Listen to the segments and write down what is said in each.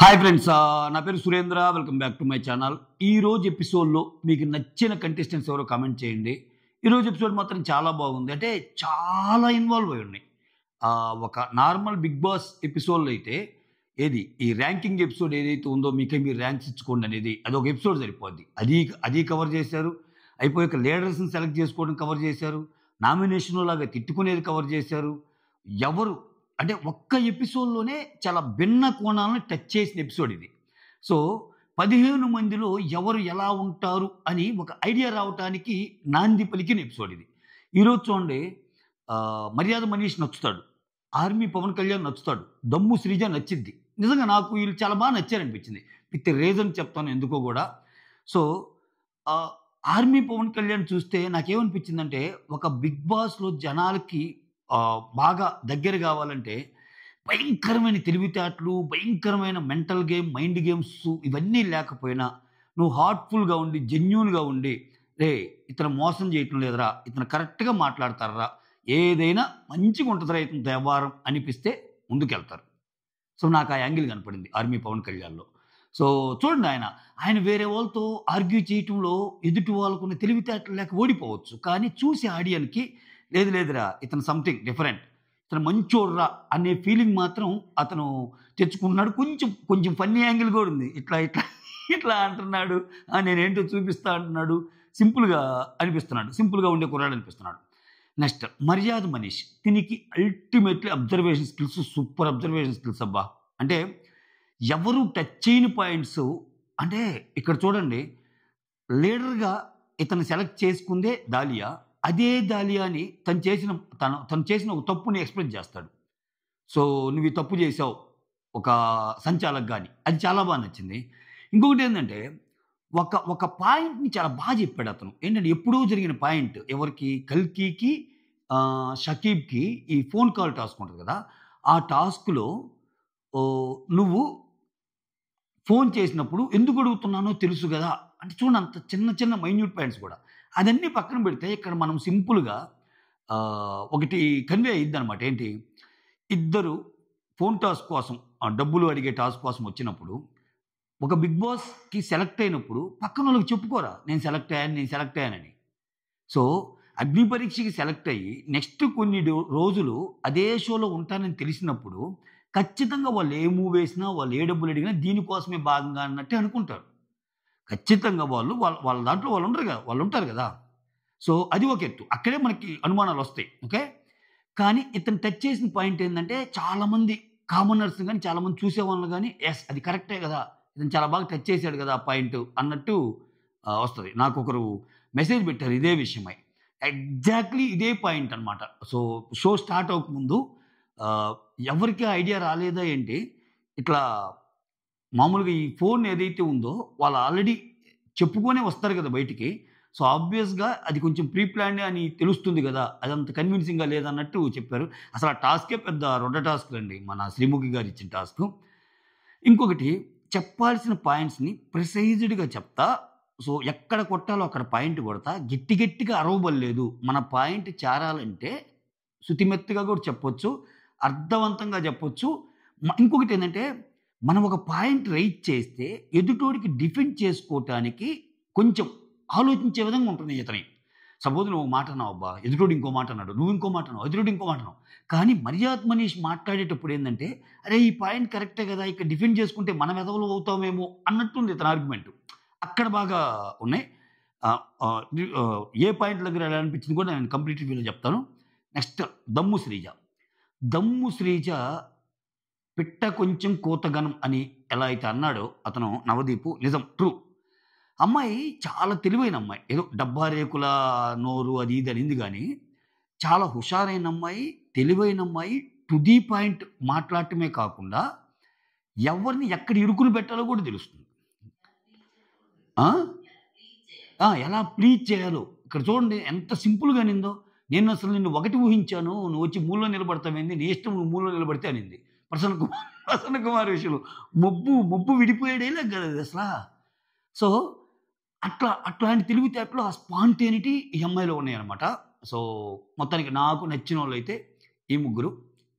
Hi friends, నా పేరు Surendra. Welcome back to my channel. ఈరోజు ఎపిసోడ్లో మీకు నచ్చిన కంటెస్టెంట్స్ ఎవరో కామెంట్ చేయండి. ఈరోజు ఎపిసోడ్ మాత్రం చాలా బాగుంది. అంటే చాలా ఇన్వాల్వ్ అయి ఉన్నాయి. ఒక నార్మల్ బిగ్ బాస్ ఎపిసోడ్లో అయితే ఏది ఈ ర్యాంకింగ్ ఎపిసోడ్ ఏదైతే ఉందో మీకే మీరు ర్యాంక్స్ ఇచ్చుకోండి అనేది అది ఒక ఎపిసోడ్ సరిపోద్ది. అది కవర్ చేశారు. అయిపోయాక లీడర్స్ని సెలెక్ట్ చేసుకోవడం కవర్ చేశారు. నామినేషన్ లాగా తిట్టుకునేది కవర్ చేశారు. ఎవరు అంటే ఒక్క ఎపిసోడ్‌లోనే చాలా భిన్న కోణాలను టచ్ చేసిన ఎపిసోడ్ ఇది. సో, 15 మందిలో ఎవరు ఎలా ఉంటారు అని ఒక ఐడియా రావటానికి నాంది పలికిన ఎపిసోడ్ ఇది. ఈరోజు చూడండి, 'మర్యాద మనీష్' నచ్చుతాడు. 'ఆర్మీ పవన్ కళ్యాణ్' నచ్చుతాడు. 'దమ్ము శ్రీజ' నచ్చిద్ది. నిజంగా నాకు వీళ్ళు చాలా బాగా నచ్చారనిపించింది. విత్ రీజన్ చెప్తాను ఎందుకో గూడా. సో, ఆహ్, 'ఆర్మీ పవన్ కళ్యాణ్' చూస్తే నాకేమనిపించిందంటే ఒక బిగ్ బాస్‌లో జనాలకి బాగా దగ్గర గావాలంటే భయంకరమైన తెలివితేటలు, భయంకరమైన మెంటల్ గేమ్, మైండ్ గేమ్స్ ఇవన్నీ లేకపోయినా నువ్వు హార్ట్‌ఫుల్‌గా ఉండి, జెన్యూన్‌గా ఉండి, "రేయ్! ఇతను మోసం చేయటం లేదురా, ఇతను కరెక్ట్‌గా మాట్లాడతాడురా, ఏదైనా మంచిగా ఉంటదిరా ఇతనితో వ్యవహారం" అనిపిస్తే ముందుకెళ్తారు. సో, నాకు ఆ యాంగిల్ కనపడింది 'ఆర్మీ పవన్ కళ్యాణ్‌లో'. సో, చూడండి ఆయన వేరే వాళ్ళతో ఆర్గ్యూ చేయటంలో ఎదుటి వాళ్ళకున్న తెలివితేటలు లేక ఓడిపోవచ్చు. కానీ చూసే ఆడియన్‌కి లేదురా ఇతను సంథింగ్ డిఫరెంట్, ఇతను మంచోడురా అనే ఫీలింగ్ మాత్రం అతను తెచ్చుకుంటున్నాడు. కొంచెం ఫన్నీ యాంగిల్ కూడా ఉంది. ఇట్లా అంటున్నాడు. నేనేంటో చూపిస్తా అంటున్నాడు. సింపుల్‌గా అనిపిస్తున్నాడు. సింపుల్‌గా ఉండే కుర్రాడు అనిపిస్తున్నాడు. నెక్స్ట్ 'మర్యాద మనీష్' దీనికి ultimately observation skills, super observation skills అబ్బా! అంటే ఎవరు టచ్ చేయని పాయింట్స్. అంటే ఇక్కడ చూడండి, లీడర్‌గా ఇతన్ని సెలెక్ట్ చేసుకుందే దాలియా. అదే దాలియాని తను చేసిన ఒక తప్పుని ఎక్స్‌ప్రెస్ చేస్తాడు. సో, "నువ్వు ఈ తప్పు చేశావు ఒక సంచాలక్ గాని." అది చాలా బా నచ్చింది. ఇంకొకటేందంటే ఒక పాయింట్‌ని చాలా బా చెప్పాడు అతను. ఏంటంటే ఎప్పుడో జరిగిన పాయింట్ ఎవరికి 'కల్కికి' షకీబ్‌కి ఈ ఫోన్ కాల్ టాస్క్ ఉంటది కదా! ఆ టాస్క్‌లో నువ్వు ఫోన్ చేసినప్పుడు ఎందుకు అడుగుతున్నానో తెలుసు గదా! అంటే చూడండి, అంత చిన్న మైన్యూట్ పాయింట్స్ కూడా. అదన్నీ పక్కన పెడితే ఇక్కడ మనం సింపుల్‌గా ఒకటి కన్వే అయ్యిద్దనమాట. ఏంటి? ఇద్దరు ఫోన్ టాస్క్ కోసం డబ్బులు అడిగే టాస్క్ కోసం వచ్చినప్పుడు ఒక బిగ్ బాస్‌కి సెలెక్ట్ అయినప్పుడు పక్కనోళ్ళకి చెప్పుకోరా, నేను సెలెక్ట్ అయ్యానని. సో, అగ్ని పరీక్షకి సెలెక్ట్ అయ్యి నెక్స్ట్ కొన్ని రోజులు అదే షోలో ఉంటానని తెలిసినప్పుడు ఖచ్చితంగా వాళ్ళు ఏ మూవ్ వేసినా, వాళ్ళు ఏ డబ్బులు అడిగినా దీనికోసమే భాగంగా అన్నట్టే అనుకుంటారు. ఖచ్చితంగా వాళ్ళ దాంట్లో వాళ్ళుంటారు గదా! సో, అది ఒక ఎత్తు. అక్కడే మనకి అనుమానాలొస్తాయి. ఓకే. కానీ ఇతను టచ్ చేసిన పాయింట్ ఏందంటే చాలామంది కామనర్స్ గాని, చాలామంది చూసేవాళ్ళు గాని, యెస్, అది కరెక్టే గదా! ఇతను చాలా బాగా టచ్ చేసాడు గదా! ఆ పాయింట్ అన్నట్టు వస్తది. నాకొకరు మెసేజ్ పెట్టారు ఇదే విషయమై. ఎగ్జాక్ట్‌లీ ఇదే పాయింట్ అన్నమాట. సో, షో స్టార్ట్ అవ్వకముందు ఆహ్, ఎవరికీ ఐడియా రాలేదా ఏంటి? ఇట్లా మామూలుగా ఈ ఫోన్ ఏదైతే ఉందో వాళ్ళు ఆల్రెడీ చెప్పుకొనే వస్తారు కదా బయటికి. సో, ఆబ్వియస్‌గా అది కొంచెం ప్రీ ప్లాన్డ్ అని తెలుస్తుంది గదా! అదంత కన్విన్సింగ్‌గా లేదన్నట్టు చెప్పారు. అసలు ఆ టాస్కే పెద్ద రొడ్డ టాస్క్‌లండి. మన శ్రీముఖి గారు ఇచ్చిన టాస్కు. ఇంకొకటి, చెప్పాల్సిన పాయింట్స్‌ని ప్రిసైజ్డ్‌గా చెప్తా. సో, ఎక్కడ కొట్టాలో అక్కడ పాయింట్ కొడతా. గట్టిగా అరవబల్లేదు. మన పాయింట్ చేరాలంటే శుతిమెత్తగా కూడా చెప్పొచ్చు. అర్థవంతంగా చెప్పొచ్చు. ఇంకొకటేంటంటే మనం ఒక పాయింట్ రైజ్ చేస్తే ఎదుటోడికి డిఫెండ్ చేసుకోవటానికి కొంచెం ఆలోచించే విధంగా ఉంటుంది ఇతనియి. సపోజ్ నువ్వు ఒక మాట అన్నావబ్బా! ఎదుటోడు ఇంకో మాట అన్నాడు. నువ్వు ఇంకో మాట అన్నావు. ఎదుటోడు ఇంకో మాట అన్నావు. కానీ 'మర్యాద మనీష్' మాట్లాడేటప్పుడు ఏందంటే, అరే! ఈ పాయింట్ కరెక్టే గదా! ఇక్కడ డిఫెండ్ చేసుకుంటే మనం వెధవలం అవుతామేమో అన్నట్టుంది ఇతని ఆర్గ్యుమెంట్. అక్కడ బాగా ఉన్నాయి. ఏ పాయింట్ దగ్గర ఎలా అనిపించింది కూడా నేను కంప్లీట్ రివ్యూలో చెప్తాను. నెక్స్ట్ 'దమ్ము శ్రీజ'. 'దమ్ము శ్రీజ' పిట్ట కొంచెం కూతగనం అని ఎలా అయితే అన్నాడో అతను నవదీపు, నిజం, ట్రూ. అమ్మాయి చాలా తెలివైన అమ్మాయి. ఏదో డబ్బా రేకుల నోరు అది ఇది అనింది గానీ, చాలా హుషారైన అమ్మాయి, తెలివైన అమ్మాయి, టు ది పాయింట్ మాట్లాడటమే కాకుండా, ఎవరిని ఎక్కడ ఇరుకుని పెట్టాలో కూడా తెలుస్తుంది. ఆ! ఎలా ప్లీజ్ చేయాలో. ఇక్కడ చూడండి ఎంత సింపుల్‌గా అనిందో. నేనసలు నిన్ను ఒకటి ఊహించాను. నువ్వొచ్చి మూలలో నిలబడతావేంది? నీ ఇష్టం, నువ్వు మూలలో నిలబడితే అనింది. ప్రసన్న కుమార్ విషయంలో మొబ్బు విడిపోయే డైలాగ్ కదా అది అసలా. సో, అట్లాంటి తెలివితేటలు, ఆ స్పాంటేనిటీ ఈ అమ్మాయిలో ఉన్నాయన్నమాట. సో, మొత్తానికి నాకు నచ్చినోళ్ళైతే ఈ ముగ్గురు.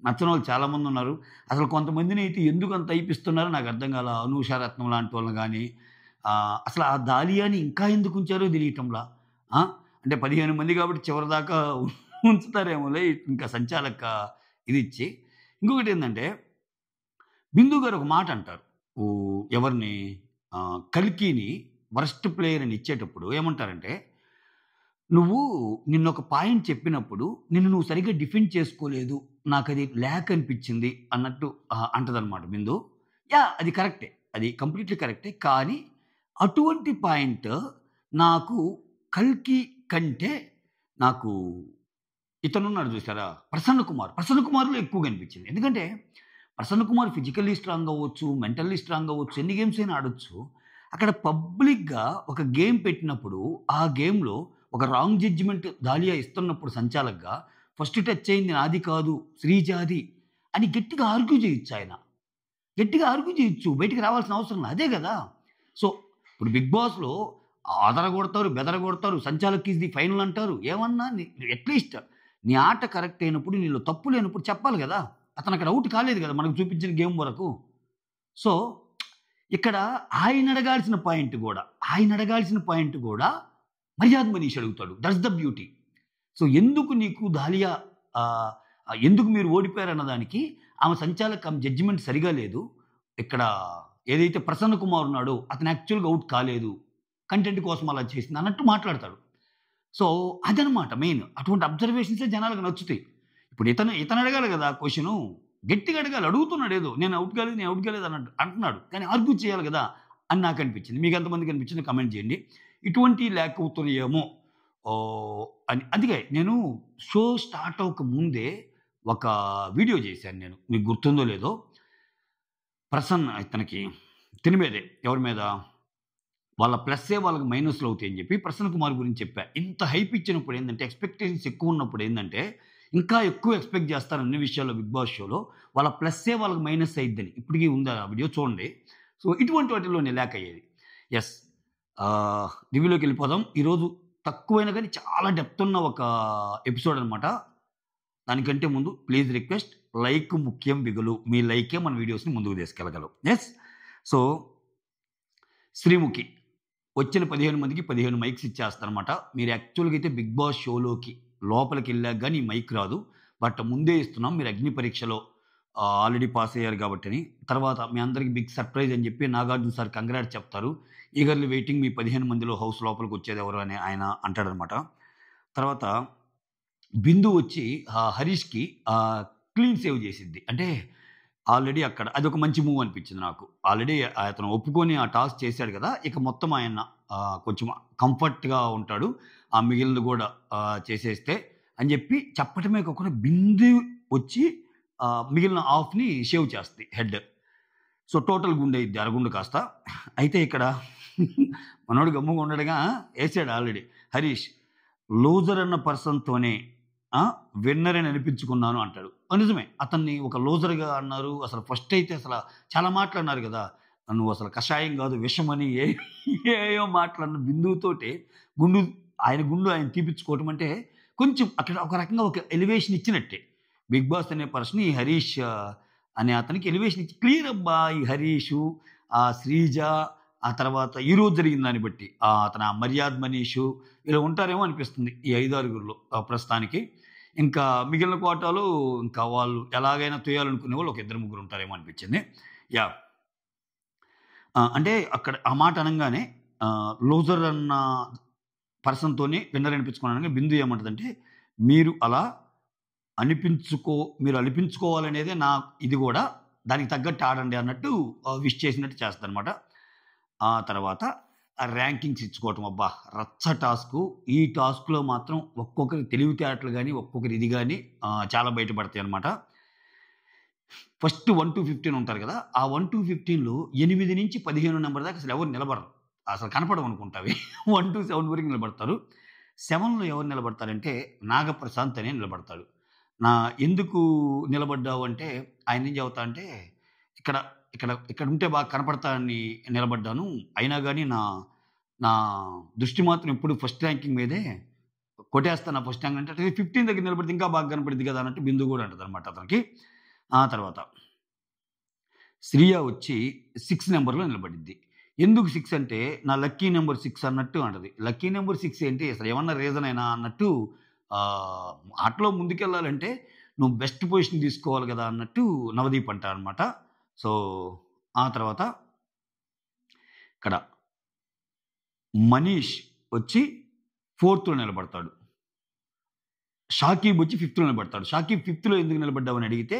నచ్చని వాళ్ళు చాలామంది ఉన్నారు. అసలు కొంతమందిని అయితే ఎందుకు అంత అయిపిస్తున్నారో నాకు అర్థం కాల. అనూష రత్నం లాంటి వాళ్ళని గాని, అసలు ఆ దాలియాని ఇంకా ఎందుకు ఉంచారో తెలియటంలా. ఆ! అంటే 15 మంది కాబట్టి చివరిదాకా ఉంచుతారేమోలే ఇంకా సంచాలక ఇదిచ్చి. ఇంకొకటేందంటే, బిందు గారు ఒక మాట అంటారు. ఎవరిని 'కల్కిని' వరస్ట్ ప్లేయర్ అని ఇచ్చేటప్పుడు ఏమంటారంటే, "నువ్వు నిన్నొక పాయింట్ చెప్పినప్పుడు నిన్ను నువ్వు సరిగ్గా డిఫెండ్ చేసుకోలేదు. నాకది ల్యాక్ అనిపించింది" అన్నట్టు అంటదనమాట బిందు. యాహ్! అది కరెక్టే. అది కంప్లీట్‌లీ కరెక్టే. కానీ అటువంటి పాయింట్ నాకు 'కల్కి' కంటే నాకు ఇతనున్నాడు చూసారా? 'ప్రసన్న కుమార్.' 'ప్రసన్న కుమార్‌లో' ఎక్కువగా అనిపించింది. ఎందుకంటే 'ప్రసన్న కుమార్' ఫిజికల్లీ స్ట్రాంగ్ అవ్వచ్చు, మెంటల్లీ స్ట్రాంగ్ అవ్వచ్చు, ఎన్ని గేమ్స్ అయినా ఆడొచ్చు. అక్కడ పబ్లిక్‌గా ఒక గేమ్ పెట్టినప్పుడు, ఆ గేమ్‌లో ఒక రాంగ్ జడ్జిమెంట్ దాలియా ఇస్తున్నప్పుడు సంచాలక్‌గా ఫస్ట్ టచ్ అయింది నాది కాదు, శ్రీజాది అని గట్టిగా ఆర్గ్యూ చేయొచ్చాయన. గట్టిగా ఆర్గ్యూ చేయొచ్చు. బయటికి రావాల్సిన అవసరం లా. అదే గదా! సో, ఇప్పుడు 'బిగ్ బాస్‌లో' అదరగొడతారు, బెదరగొడతారు. సంచాలక్ ఈస్ ది ఫైనల్ అంటారు. ఏమన్నా అట్‌లీస్ట్ నీ ఆట కరెక్ట్ అయినప్పుడు, నీలో తప్పు లేనప్పుడు చెప్పాలి గదా! అతనక్కడ ఔట్ కాలేదు గదా! మనకు చూపించిన గేమ్ వరకు. సో, ఇక్కడ ఆయనడగాల్సిన పాయింట్ గూడా మర్యాద మనీష్ అడుగుతాడు. That's the beauty. సో, ఎందుకు నీకు దాలియా ఆహ్, ఎందుకు మీరు ఓడిపోయారన్న దానికి ఆమె జడ్జిమెంట్ సరిగా లేదు. ఇక్కడ ఏదైతే ప్రసన్న కుమార్ ఉన్నాడో అతను యాక్చువల్‌గా ఔట్ కాలేదు. కంటెంట్ కోసం అలా చేసింది అన్నట్టు మాట్లాడతాడు. సో, అదనమాట మెయిన్. అటువంటి అబ్జర్వేషన్సే జనాలకు నచ్చుతాయి. ఇప్పుడు ఇతను అడగాలి గదా! క్వెషను. గట్టిగా అడగాలి. అడుగుతున్నాడేదో. నేను ఔట్ కాలేదు అన్నట్టు అంటున్నాడు. కానీ ఆర్గ్యూ చేయాలి గదా! అని నాకనిపించింది. మీకెంతమందికి అనిపించిందో కామెంట్ చేయండి. ఇటువంటివి లేకపోతున్నాయేమో అని. అందుకే నేను షో స్టార్ట్ అవ్వక ముందే ఒక వీడియో చేశాను నేను. మీకు గుర్తుందో లేదో. తిని మీదే. ఎవరి మీద? వాళ్ళ ప్లస్సే వాళ్ళకి మైనస్‌లు అవుతాయని చెప్పి 'ప్రసన్న కుమార్' గురించి చెప్పా. ఇంత హైప్ ఇచ్చినప్పుడు ఏందంటే, ఎక్స్‌పెక్టేషన్స్ ఎక్కువున్నప్పుడు ఏందంటే, ఇంకా ఎక్కువ ఎక్స్‌పెక్ట్ చేస్తారు అన్ని విషయాల్లో 'బిగ్ బాస్' షోలో. వాళ్ళ ప్లస్సే వాళ్ళకి మైనస్ అయిద్దని. ఇప్పటికి ఉంది ఆ వీడియో చూడండి. సో, ఇటువంటి వాటిల్లో నేను ల్యాక్ అయ్యేది. యెస్. రివ్యూలోకెళ్ళిపోదాం. ఈరోజు తక్కువైనా గానీ చాలా డెప్త్ ఉన్న ఒక ఎపిసోడ్ అనమాట. దానికంటే ముందు ప్లీజ్ రిక్వెస్ట్ లైక్ ముఖ్యం బిగులు. మీ లైకే మన వీడియోస్‌ని ముందుకు తీసుకెళ్ళగలవు. యెస్. సో, 'శ్రీముఖి' వచ్చిన 15 మందికి 15 మైక్స్ ఇచ్చేస్తానమాట. మీరు యాక్చువల్‌గా అయితే 'బిగ్ బాస్' షోలోకి లోపలికెళ్ళాక గాని ఈ మైక్ రాదు. బట్ ముందే ఇస్తున్నాం. మీరు అగ్ని పరీక్షలో ఆల్రెడీ పాస్ అయ్యారు కాబట్టని. తర్వాత మీ అందరికి బిగ్ సర్ప్రైజ్ అని చెప్పి 'నాగార్జున సార్' కంగ్రాట్స్ చెప్తారు. ఈగర్లీ వెయిటింగ్ మీ 15 మందిలో హౌస్ లోపలికొచ్చేదెవరు అని ఆయన అంటాడనమాట. తర్వాత బిందు వచ్చి హరీష్‌కి క్లీన్ సేవ్ చేసిద్ది. అంటే ఆల్రెడీ అక్కడ అదొక మంచి మూవ్ అనిపించింది నాకు. ఆల్రెడీ అతను ఒప్పుకొని ఆ టాస్క్ చేశాడు కదా! ఇక మొత్తం ఆయన కొంచెం కంఫర్ట్‌గా ఉంటాడు. ఆ మిగిలినది కూడా చేసేస్తే అని చెప్పి చెప్పటమే కాకుండా బిందు వచ్చి మిగిలిన హాఫ్‌ని షేవ్ చేస్తది హెడ్. సో, టోటల్ గుండయిద్ది అరగుండు కాస్త. అయితే ఇక్కడ మనోడు గమ్ముగా ఉండడుగా ఏసాడు ఆల్రెడీ హరీష్. లూజర్ అన్న పర్సన్‌తోనే విన్నర్ అని అనిపించుకున్నాను అంటాడు. నిజమే. అతన్ని ఒక లూజర్‌గా అన్నారు. అసలు ఫస్ట్ అయితే చాలా మాటలన్నారు గదా! నువ్వసలు కషాయం గాదు విషమని ఏయేయో మాటలన్న బిందువుతోటే గుండు ఆయన గుండు ఆయన తీపిచ్చుకోవటం అంటే కొంచెం అక్కడ ఒక రకంగా ఒక ఎలివేషన్ ఇచ్చినట్టే. 'బిగ్ బాస్' అనే పర్సన్ ఈ హరీష్ అనే అతనికి ఎలివేషన్ ఇచ్చి క్లియర్ అబ్బా! ఈ హరీషు, శ్రీజ, ఆ తర్వాత ఈరోజు జరిగిన దాన్ని బట్టి అతను మర్యాద్ మనీషు ఇలా ఉంటారేమో అనిపిస్తుంది. ఈ 5, 6గురిలో ప్రస్తుతానికి. ఇంకా మిగిలిన కోటాలో ఇంకా వాళ్ళు ఎలాగైనా తొయ్యాలనుకునే వాళ్ళు ఒక ఇద్దరు, ముగ్గురు ఉంటారేమో అనిపించింది. యాహ్! అంటే అక్కడ ఆ మాట అనంగానే లూజర్ అన్న పర్సన్‌తోనే విన్నర్ అనిపించుకున్నాను. బిందు ఏమంటదంటే, మీరు అలా మీరు అనిపించుకోవాలనేదే నా ఇది గూడా. దానికి తగ్గట్టు ఆడండి అన్నట్టు విష్ చేసినట్టు చేస్తదనమాట. ఆ తర్వాత ర్యాంకింగ్స్ ఇచ్చుకోవటం. అబ్బా! రచ్చ టాస్కు. ఈ టాస్క్‌లో మాత్రం ఒక్కొక్కరి తెలివితేటలు గాని, ఒక్కొక్కరి ఇది గాని చాలా బయటపడతాయనమాట. ఫస్ట్ 1-15 ఉంటారు గదా! ఆ 1-15లో 8-15 నంబర్ దాకా అసలెవరు నిలబడరు. అసలు కనపడవనుకుంటా అవి. 1-7 వరకు నిలబడతారు. 7లో ఎవరు నిలబడతారంటే నాగప్రశాంత్ అనే నిలబడతాడు. ఎందుకు నిలబడ్డావు అంటే ఆయనేం చెబుతా అంటే, ఇక్కడ ఇక్కడుంటే బాగా కనపడతానని నిలబడ్డాను. అయినా గాని నా దృష్టి మాత్రం ఎప్పుడు ఫస్ట్ ర్యాంకింగ్ మీదే. కొట్టేస్తా నా ఫస్ట్ ర్యాంక్ అంటే 15 దగ్గర నిలబడితే ఇంకా బాగా కనపడిద్ది కదా! అన్నట్టు బిందు గూడా అంటదనమాట అతనికి. ఆ తర్వాత శ్రియ వచ్చి 6 నెంబర్‌లో నిలబడిద్ది. ఎందుకు 6 అంటే నా లక్కీ నంబర్ 6 అన్నట్టు అంటది. లక్కీ నంబర్ 6 ఏంటి అసలు ఏమన్నా రీజనేనా అన్నట్టు ఆహ్, ఆటలో ముందుకెళ్ళాలంటే నువ్వు బెస్ట్ పొజిషన్ తీసుకోవాలి గదా! అన్నట్టు నవదీప్ అంటాడనమాట. సో, ఆ తర్వాత ఇక్కడ మనీష్ వచ్చి 4థ్‌లో నిలబడతాడు. షాకీబ్ వచ్చి 5థ్‌లో నిలబడతాడు. షాకీబ్ 5థ్‌లో ఎందుకు నిలబడ్డావని అడిగితే,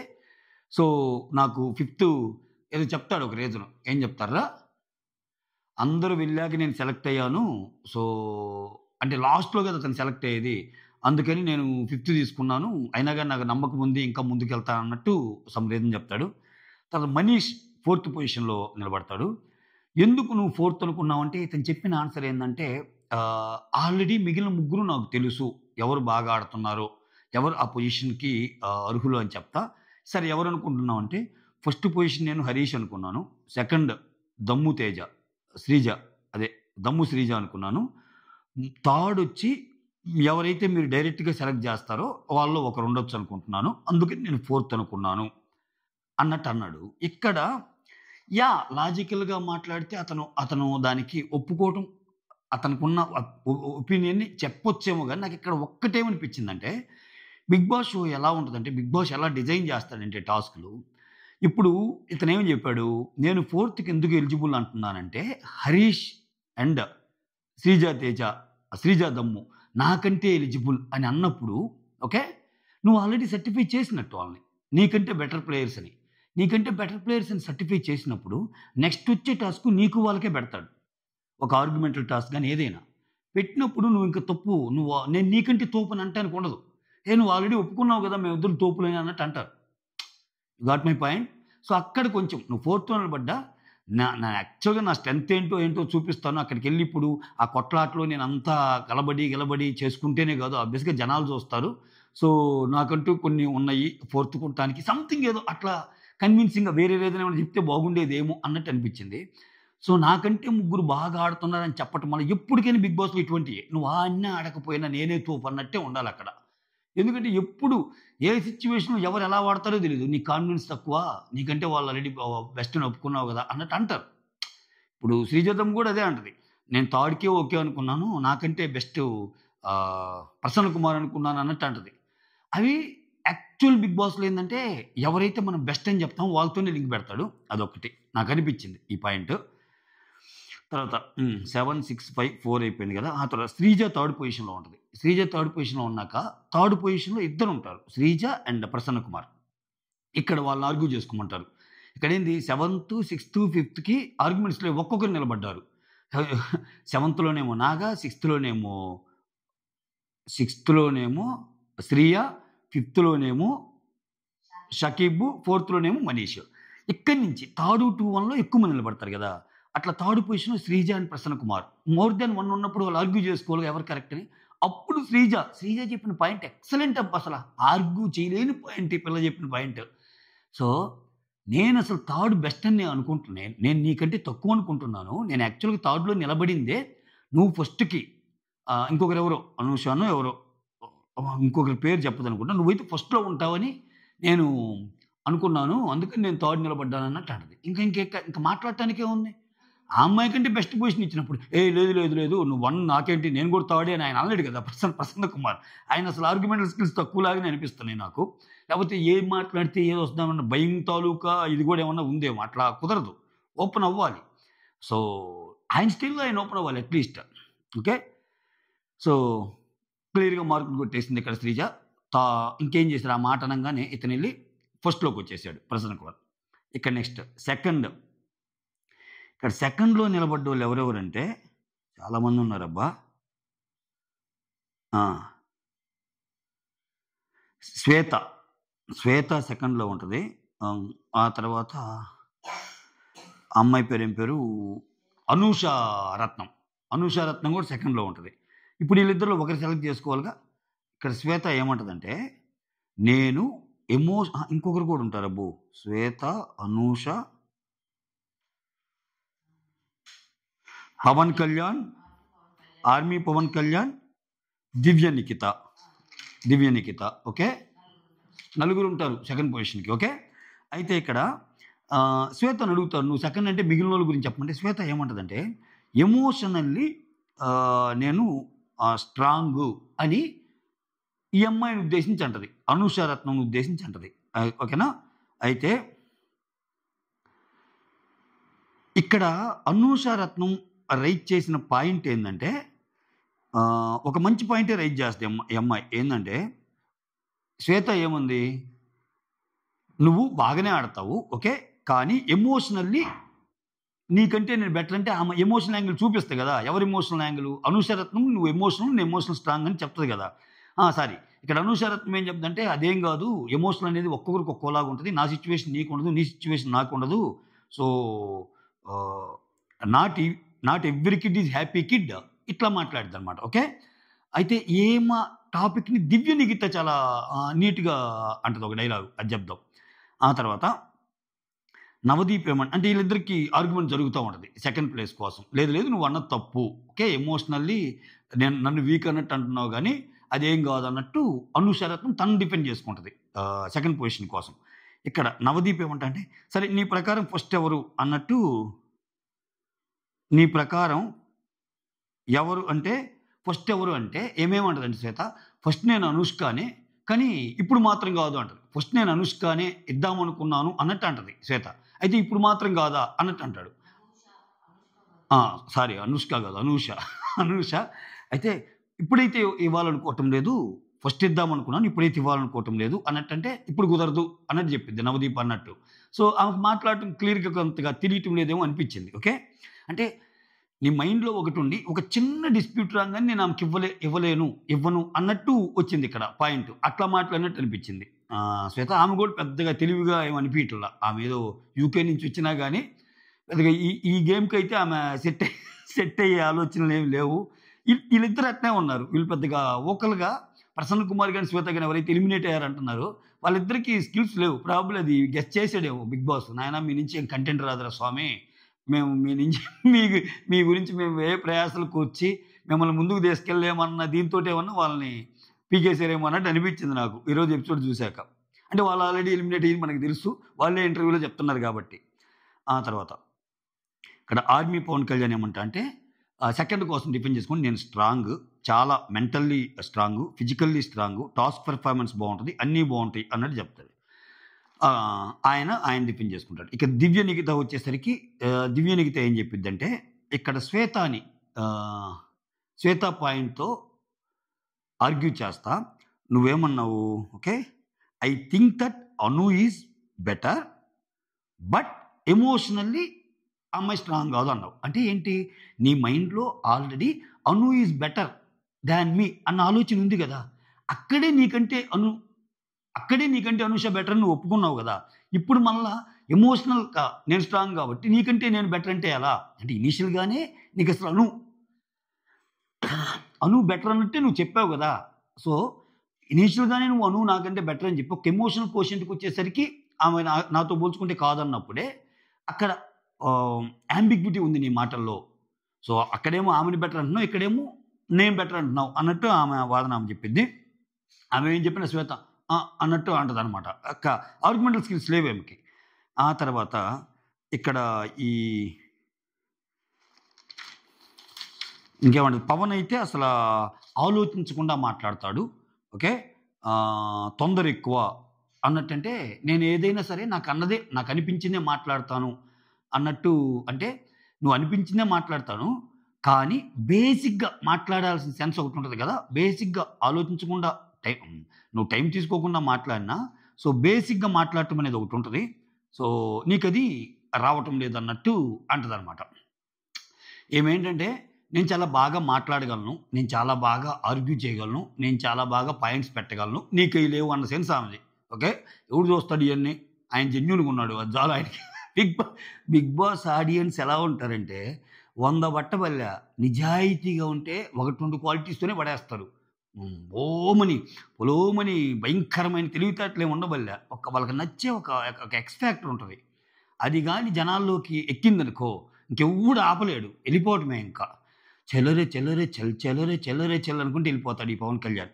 సో, నాకు 5థ్ ఏదో చెప్తాడు ఒక రీజను. ఏం చెప్తార్రా? అందరూ వెళ్ళాక నేను సెలెక్ట్ అయ్యాను. సో, అంటే లాస్ట్‌లో కదా అతను సెలెక్ట్ అయ్యేది. అందుకని నేను 5థ్ తీసుకున్నాను. అయినా గాని నాకు నమ్మకం ఉంది. ఇంకా ముందుకెళ్తాను అన్నట్టు సమ్ రీజన్ చెప్తాడు. తర్వాత మనీష్ 4థ్ పొజిషన్‌లో నిలబడతాడు. ఎందుకు నువ్వు 4థ్ అనుకున్నావంటే ఇతను చెప్పిన ఆన్సర్ ఏందంటే ఆల్రెడీ మిగిలిన ముగ్గురు నాకు తెలుసు. ఎవరు బాగా ఆడుతున్నారో, ఎవరు ఆ పొజిషన్‌కి అర్హులు అని చెప్తా. సరే ఎవరు అనుకుంటున్నావంటే ఫస్ట్ పొజిషన్ నేను హరీష్ అనుకున్నాను. సెకండ్ దమ్ము తేజ. శ్రీజ అదే దమ్ము శ్రీజ అనుకున్నాను. థర్డ్ వచ్చి ఎవరైతే మీరు డైరెక్ట్‌గా సెలెక్ట్ జేస్తారో వాళ్ళలో ఒకరు ఉండొచ్చు అనుకుంటున్నాను. అందుకని నేను ఫోర్త్ అనుకున్నాను అన్నట్టు అన్నాడు. ఇక్కడ లాజికల్‌గా మాట్లాడితే అతను దానికి ఒప్పుకోవటం అతనుకున్న ఒపీనియన్‌ని చెప్పొచ్చేమో గాని నాకిక్కడ ఒక్కటేమనిపించిందంటే 'బిగ్ బాస్' షో ఎలా ఉంటదంటే 'బిగ్ బాస్' ఎలా డిజైన్ జేస్తాడంటే టాస్క్‌లు ఇప్పుడు ఇతనేమి జెప్పాడు, నేను ఫోర్త్‌కి ఎందుకు ఎలిజిబుల్ అంటున్నానంటే, హరీష్ అండ్ శ్రీజ తేజ, శ్రీజ దమ్ము నాకంటే ఎలిజిబుల్ అని అన్నప్పుడు ఓకే. నువ్వు ఆల్రెడీ సర్టిఫై చేసినట్టు వాళ్ళని. నీకంటే బెటర్ ప్లేయర్స్ అని. నీకంటే బెటర్ ప్లేయర్స్ అని సర్టిఫై చేసినప్పుడు నెక్స్ట్ వచ్చే టాస్క్ నీకు వాళ్ళకే పెడతాడు. ఒక ఆర్గ్యుమెంటల్ టాస్క్ గాని ఏదైనా. పెట్టినప్పుడు నువ్వు ఇంక తప్పు నేను నీకంటే తోపని అంటానికి ఉండదు. నువ్వు ఆల్రెడీ ఒప్పుకున్నావు గదా! మేమిద్దరం తోపులని అన్నట్టు అంటారు. You got my point. So, అక్కడ కొంచెం నువ్వు ఫోర్త్‌లో నిలబడ్డా నా యాక్చువల్‌గా నా స్ట్రెంత్ ఏంటో చూపిస్తాను. అక్కడికెళ్ళి ఇప్పుడు ఆ కొట్లాటలో నేనంతా గలబడి చేసుకుంటేనే గాదు ఆబ్వియస్‌గా జనాలు జూస్తారు. సో, నాకంటూ కొన్ని ఉన్నాయి ఫోర్త్ కొట్టడానికి సంథింగ్ ఏదో అట్లా కన్విన్సింగ్‌గా వేరే ఏదైనా ఏమైనా చెప్తే బాగుండేదేమో అన్నట్టు అనిపించింది. సో, నాకంటే ముగ్గురు బాగా ఆడుతున్నారని చెప్పటం వల్ల ఎప్పటికైనా 'బిగ్ బాస్‌లో' ఇటువంటియే. నువ్వు ఆడినా ఆడకపోయినా నేనే తోపు అన్నట్టే ఉండాలక్కడ. ఎందుకంటే ఎప్పుడు ఏ సిట్యుయేషన్‌లో ఎవరు ఎలా వాడతారో తెలీదు. నీకు కాన్ఫిడెన్స్ తక్కువ. నీకంటే వాళ్ళు ఆల్రెడీ బెస్ట్ అని ఒప్పుకున్నావు గదా! అన్నట్టు అంటారు. ఇప్పుడు శ్రీజాతం గూడా అదే అంటది. నేను థర్డ్‌కే ఓకే అనుకున్నాను. నాకంటే బెస్ట్ ప్రసన్న కుమార్ అనుకున్నాను అన్నట్టు అంటది. అవి యాక్చువల్ 'బిగ్ బాస్‌లో' ఏందంటే ఎవరైతే మనం బెస్ట్ అని చెప్తామో వాళ్ళతోనే లింక్ పెడతాడు. అదొకటి నాకనిపించింది ఈ పాయింట్. తర్వాత 7, 6, 5, 4 అయిపోయింది గదా! ఆ తర్వాత శ్రీజ థర్డ్ పొజిషన్‌లో ఉంటది. శ్రీజ థర్డ్ పొజిషన్‌లో ఉన్నాక థర్డ్ పొజిషన్‌లో ఇద్దరుంటారు. శ్రీజ అండ్ ప్రసన్న కుమార్. ఇక్కడ వాళ్ళు ఆర్గ్యూ చేసుకోమంటారు. ఇక్కడేంది సెవెంత్, సిక్స్త్, ఫిఫ్త్‌కి ఆర్గ్యుమెంట్స్‌లో ఒక్కొక్కరు నిలబడ్డారు. సెవెంత్‌లోనేమో నాగ, సిక్స్త్‌లోనేమో శ్రియ, ఫిఫ్త్‌లోనేమో షకీబు, ఫోర్త్‌లోనేమో మనీష్. ఇక్కడి నుంచి థర్డ్, 2, 1లో ఎక్కువ మంది నిలబడతారు గదా! అట్లా థర్డ్ పొజిషన్‌లో Sreeja and Prasanna Kumar. More than 1 ఉన్నప్పుడు వాళ్ళు ఆర్గ్యూ చేసుకోవాలి ఎవరు కరెక్ట్ అని. అప్పుడు శ్రీజ చెప్పిన పాయింట్ ఎక్సలెంట్ అబ్బసల. ఆర్గ్యూ చేయలేని పాయింట్ ఈ పిల్ల చెప్పిన పాయింట్. సో, నేనసలు థర్డ్ బెస్ట్ అని నేను అనుకుంటున్నాను. నేను నీకంటే తక్కువ అనుకుంటున్నాను. నేను యాక్చువల్‌గా థర్డ్‌లో నిలబడిందే నువ్వు ఫస్ట్‌కి ఇంకొకరెవరో అనూషనో ఎవరో ఇంకొకరి పేరు చెప్పదనుకుంటా. నువ్వైతే ఫస్ట్‌లో ఉంటావని నేను అనుకున్నాను. అందుకని నేను థర్డ్ నిలబడ్డానన్నట్టు అంటది. ఇంక మాట్లాడటానికే ఉంది. ఆ అమ్మాయి కంటే బెస్ట్ పొజిషన్ ఇచ్చినప్పుడు, లేదు. నువ్వు 1 నాకేంటి నేను కూడా థర్డే అని ఆయన అనలేడు కదా! ప్రసన్న కుమార్. ఆయన అసలు ఆర్గ్యుమెంటల్ స్కిల్స్ తక్కువలాగానే అనిపిస్తున్నాయి నాకు. లేకపోతే ఏం మాట్లాడితే ఏదొస్తుందన్న భయం తాలూకా ఇది కూడా ఏమన్నా ఉందేమో. అట్లా కుదరదు. ఓపెన్ అవ్వాలి. సో, ఆయన ఓపెన్ అవ్వాలి అట్‌లీస్ట్. ఓకే. సో, క్లియర్‌గా మార్కులు కొట్టేసింది ఇక్కడ శ్రీజ. తా ఇంకేం చేశారు ఆ మాట అనంగానే ఇతనెళ్ళి ఫస్ట్‌లోకొచ్చేసాడు ప్రసన్న కుమార్. ఇక్కడ నెక్స్ట్ ఇక్కడ సెకండ్‌లో నిలబడ్డోళ్ళు ఎవరెవరంటే చాలామందున్నారబ్బా! ఆ! శ్వేత. శ్వేత సెకండ్‌లో ఉంటది. ఆ తర్వాత ఆ అమ్మాయి పేరేం పేరు? అనూష రత్నం. అనూష రత్నం కూడా సెకండ్‌లో ఉంటది. ఇప్పుడు ఈళ్ళిద్దరిలో ఒకరు సెలెక్ట్ చేసుకోవాలిగా. ఇక్కడ శ్వేత ఏమంటదంటే, నేను ఇంకొకరు కూడా ఉంటారబ్బో! శ్వేత, అనూష, పవన్ కళ్యాణ్, ఆర్మీ పవన్ కళ్యాణ్, దివ్య నిఖిత. ఓకే. నలుగురుంటారు సెకండ్ పొజిషన్‌కి. ఓకే. అయితే ఇక్కడ శ్వేతని అడుగుతారు, "నువ్వు సెకండ్ అంటే మిగిలినోళ్ళ గురించి చెప్పమంటే" శ్వేత ఏమంటదంటే, ఎమోషనల్లీ నేను స్ట్రాంగు అని ఈ అమ్మాయిని ఉద్దేశించి అంటది. అనూష రత్నంని ఉద్దేశించి అంటది. ఓకేనా? అయితే ఇక్కడ అనూష రత్నం రైజ్ చేసిన పాయింట్ ఏందంటే, ఒక మంచి పాయింటే రైజ్ చేస్తది ఈ అమ్మాయి. ఏందంటే, శ్వేత ఏముంది, "నువ్వు బాగానే ఆడతావు. ఓకే. కానీ ఎమోషనల్లీ నీకంటే నేను బెటర్" అంటే ఆమె ఎమోషనల్ యాంగిల్ చూపిస్తది గదా! ఎవరి ఎమోషనల్ యాంగిల్? అనూష రత్నం "నువ్వు ఎమోషనల్, నేను ఎమోషనల్ స్ట్రాంగ్" అని చెప్తది గదా! సారీ. ఇక్కడ అనూష రత్నం ఏం చెప్తుందంటే, "అదేం గాదు. ఎమోషనల్ అనేది ఒక్కొక్కరికి ఒక్కోలాగా ఉంటది. నా సిట్యుయేషన్ నీకుండదు. నీ సిట్యుయేషన్ నాకుండదు. సో, ఆహ్, నాట్ ఈ not every kid is happy kid" ఇట్లా మాట్లాడిద్దనమాట. ఓకే. అయితే టాపిక్‌ని దివ్య నిఖిత చాలా నీట్‌గా అంటది ఒక డైలాగ్. అది చెప్దాం. ఆ తర్వాత నవదీప్ అంటే వీళ్ళిద్దరికీ ఆర్గ్యుమెంట్ జరుగుతా ఉంటది సెకండ్ ప్లేస్ కోసం. "లేదు లేదు నువ్వు అన్నది తప్పు. ఓకే. ఎమోషనల్లీ నన్ను వీక్ అన్నట్టు అంటున్నావు గానీ అదేం కాదన్నట్టు" అనూష రత్నం తనను డిఫెండ్ చేసుకుంటది సెకండ్ పొజిషన్ కోసం. ఇక్కడ నవదీప్ అంటే, "సరే నీ ప్రకారం ఫస్ట్ ఎవరు" అన్నట్టు, "నీ ప్రకారం ఎవరు అంటే ఫస్ట్ ఎవరు" అంటే ఏమేమంటదంటే శ్వేత, "ఫస్ట్ నేను అనుష్కనే, కానీ ఇప్పుడు మాత్రం కాదు" అంటది. "ఫస్ట్ నేను అనుష్కనే ఇద్దామనుకున్నాను" అన్నట్టు అంటది శ్వేత. "అయితే ఇప్పుడు మాత్రం కాదా" అన్నట్టు అంటాడు. ఆ! సారీ, అనుష్క కాదు. అనూష. అనూష. అయితే "ఇప్పుడైతే ఇవ్వాలనుకోవటం లేదు. ఫస్ట్ ఇద్దామనుకున్నాను. ఇప్పుడైతే ఇవ్వాలనుకోవటం లేదు" అన్నట్టంటే, "ఇప్పుడు కుదరదు" అన్నట్టు చెప్పిద్ది నవదీప్ అన్నట్టు. సో, ఆమెకు మాట్లాడటం క్లియర్‌గా అంతగా తెలియటం లేదేమో అనిపించింది. ఓకే. అంటే నీ మైండ్‌లో ఒకటుండి, ఒక చిన్న డిస్ప్యూట్ రాంగానే నేను ఆమెకి ఇవ్వలేను, ఇవ్వను అన్నట్టు వచ్చిందిక్కడ పాయింట్. అట్లా మాట్లాడినట్టు అనిపించింది. శ్వేత ఆమె కూడా పెద్దగా తెలివిగా ఏమి అనిపియట్ల. ఆమె ఏదో యూకే నుంచి వచ్చినా గాని, పెద్దగా ఈ ఈ గేమ్‌కైతే ఆమె సెట్ అయ్యే ఆలోచనలేమి లేవు. ఈళ్ళిద్దరు అట్నే ఉన్నారు. వీళ్ళు పెద్దగా వోకల్‌గా ప్రసన్న కుమార్ గాని, శ్వేత గాని ఎవరైతే ఎలిమినేట్ అయ్యారంటున్నారో, వాళ్ళిద్దరికీ స్కిల్స్ లేవు. ప్రాబబ్లీ అది గెస్ చేసాడేమో బిగ్ బాస్. "నాయనా మీ నుంచి ఏం కంటెంట్ రాదురా స్వామి. మేము మీ నుంచి మీ గురించి మేము ఏ ప్రయాసలు కూర్చి మిమ్మల్ని ముందుకు తీసుకెళ్ళలేమన్న దీనితోటేమన్నా వాళ్ళని పీకేసారేమో అన్నట్టు అనిపించింది నాకు ఈరోజు ఎపిసోడ్ చూసాక. అంటే వాళ్ళు ఆల్రెడీ ఎలిమినేట్ అయ్యింది మనకు తెలుసు. వాళ్ళే ఇంటర్వ్యూలో చెప్తున్నారు కాబట్టి. ఆ తర్వాత ఇక్కడ ఆర్మీ పవన్ కళ్యాణ్ ఏమంటా అంటే, సెకండ్ కోసం డిఫెండ్ చేసుకొని నేను స్ట్రాంగ్, చాలా mentally strong, physically strong, task performance బావుంటది, అన్నీ బావుంటాయి అన్నట్టు చెప్తాడు. ఆయన డిఫెండ్ చేసుకుంటాడు. ఇక దివ్య నిఖిత వచ్చేసరికి దివ్య నిఖిత ఏం చెప్పిద్దంటే, ఇక్కడ శ్వేత పాయింట్‌తో ఆర్గ్యూ చేస్తా. "నువ్వేమన్నావు? Okay. I think that Anu is better. But emotionally ఆ అమ్మాయి స్ట్రాంగ్ కాదు" అన్నావు. అంటే ఏంటి? నీ మైండ్‌లో already Anu is better than me అన్న ఆలోచన ఉంది గదా! అక్కడే నీకంటే అనూష బెటర్ అని నువ్వు ఒప్పుకున్నావు గదా! ఇప్పుడు మళ్ళా ఎమోషనల్‌గా నేను స్ట్రాంగ్ గాబట్టి నీకంటే నేను బెటర్ అంటే ఎలా? అంటే ఇనీషియల్‌గానే నీకసలు అను బెటర్ అన్నట్టే నువ్వు చెప్పావు గదా! సో, ఇనీషియల్‌గానే నువ్వు నాకంటే బెటర్ అని చెప్పి ఒక ఎమోషనల్ కోషెంట్‌కొచ్చేసరికి ఆమె నాతో పోల్చుకుంటే కాదన్నప్పుడే అక్కడ యాంబిగ్విటీ ఉంది నీ మాటల్లో. సో, అక్కడేమో ఆమెని బెటర్ అంటున్నావు. ఇక్కడేమో నేను బెటర్ అంటున్నావు అన్నట్టు ఆమె వాదన ఆమె చెప్పిద్ది. ఆమె ఏం చెప్పినా శ్వేత అన్నట్టు అంటదనమాట. ఆర్గ్యుమెంటల్ స్కిల్స్ లేవు ఆమెకి. ఆ తర్వాత ఇక్కడ ఈ ఇంకేమంటది, పవన్ అయితే అసలా ఆలోచించకుండా మాట్లాడతాడు. ఓకే. తొందర ఎక్కువ అన్నట్టంటే, నేను ఏదైనా సరే నాకు అనిపించిందే మాట్లాడతాను అన్నట్టు. అంటే నువ్వు అనిపించిందే మాట్లాడతాను. కానీ బేసిక్‌గా మాట్లాడాల్సిన సెన్స్ ఒకటుంటది గదా! బేసిక్‌గా ఆలోచించకుండా నువ్వు టైం తీసుకోకుండా మాట్లాడినా, సో, బేసిక్‌గా మాట్లాడటం అనేది ఒకటుంటది. సో, నీకది రావటం లేదన్నట్టు అంటదనమాట. ఏమేంటంటే, నేను చాలా బాగా మాట్లాడగలను. నేను చాలా బాగా ఆర్గ్యూ చేయగలను. నేను చాలా బాగా పాయింట్స్ పెట్టగలను. నీకయి లేవు అన్న సెన్స్ ఆమెది. ఓకే. ఎవడు చూస్తాడు ఇయన్నీ? ఆయన జెన్యూన్‌గా ఉన్నాడు. అది చాలు ఆయనకి. బిగ్ బాస్ ఆడియన్స్ ఎలా ఉంటారంటే, 100 బట్టబల్లా నిజాయితీగా ఉంటే 1, 2 క్వాలిటీస్‌తోనే పడేస్తారు. పొలోమని భయంకరమైన తెలివితేటలేమి ఉండబల్లా. వాళ్ళకి నచ్చే ఒక ఎక్స్ ఫ్యాక్టర్ ఉంటది. అది గాని జనాల్లోకి ఎక్కిందనుకో, ఇంకెవ్వడు ఆపలేడు. ఎళ్ళిపోవటమే ఇంకా. చెలరే చెలరే చెల్ చెలరే చెలరే చెల్ అనుకుంటూ ఎళ్ళిపోతాడు ఈ పవన్ కళ్యాణ్.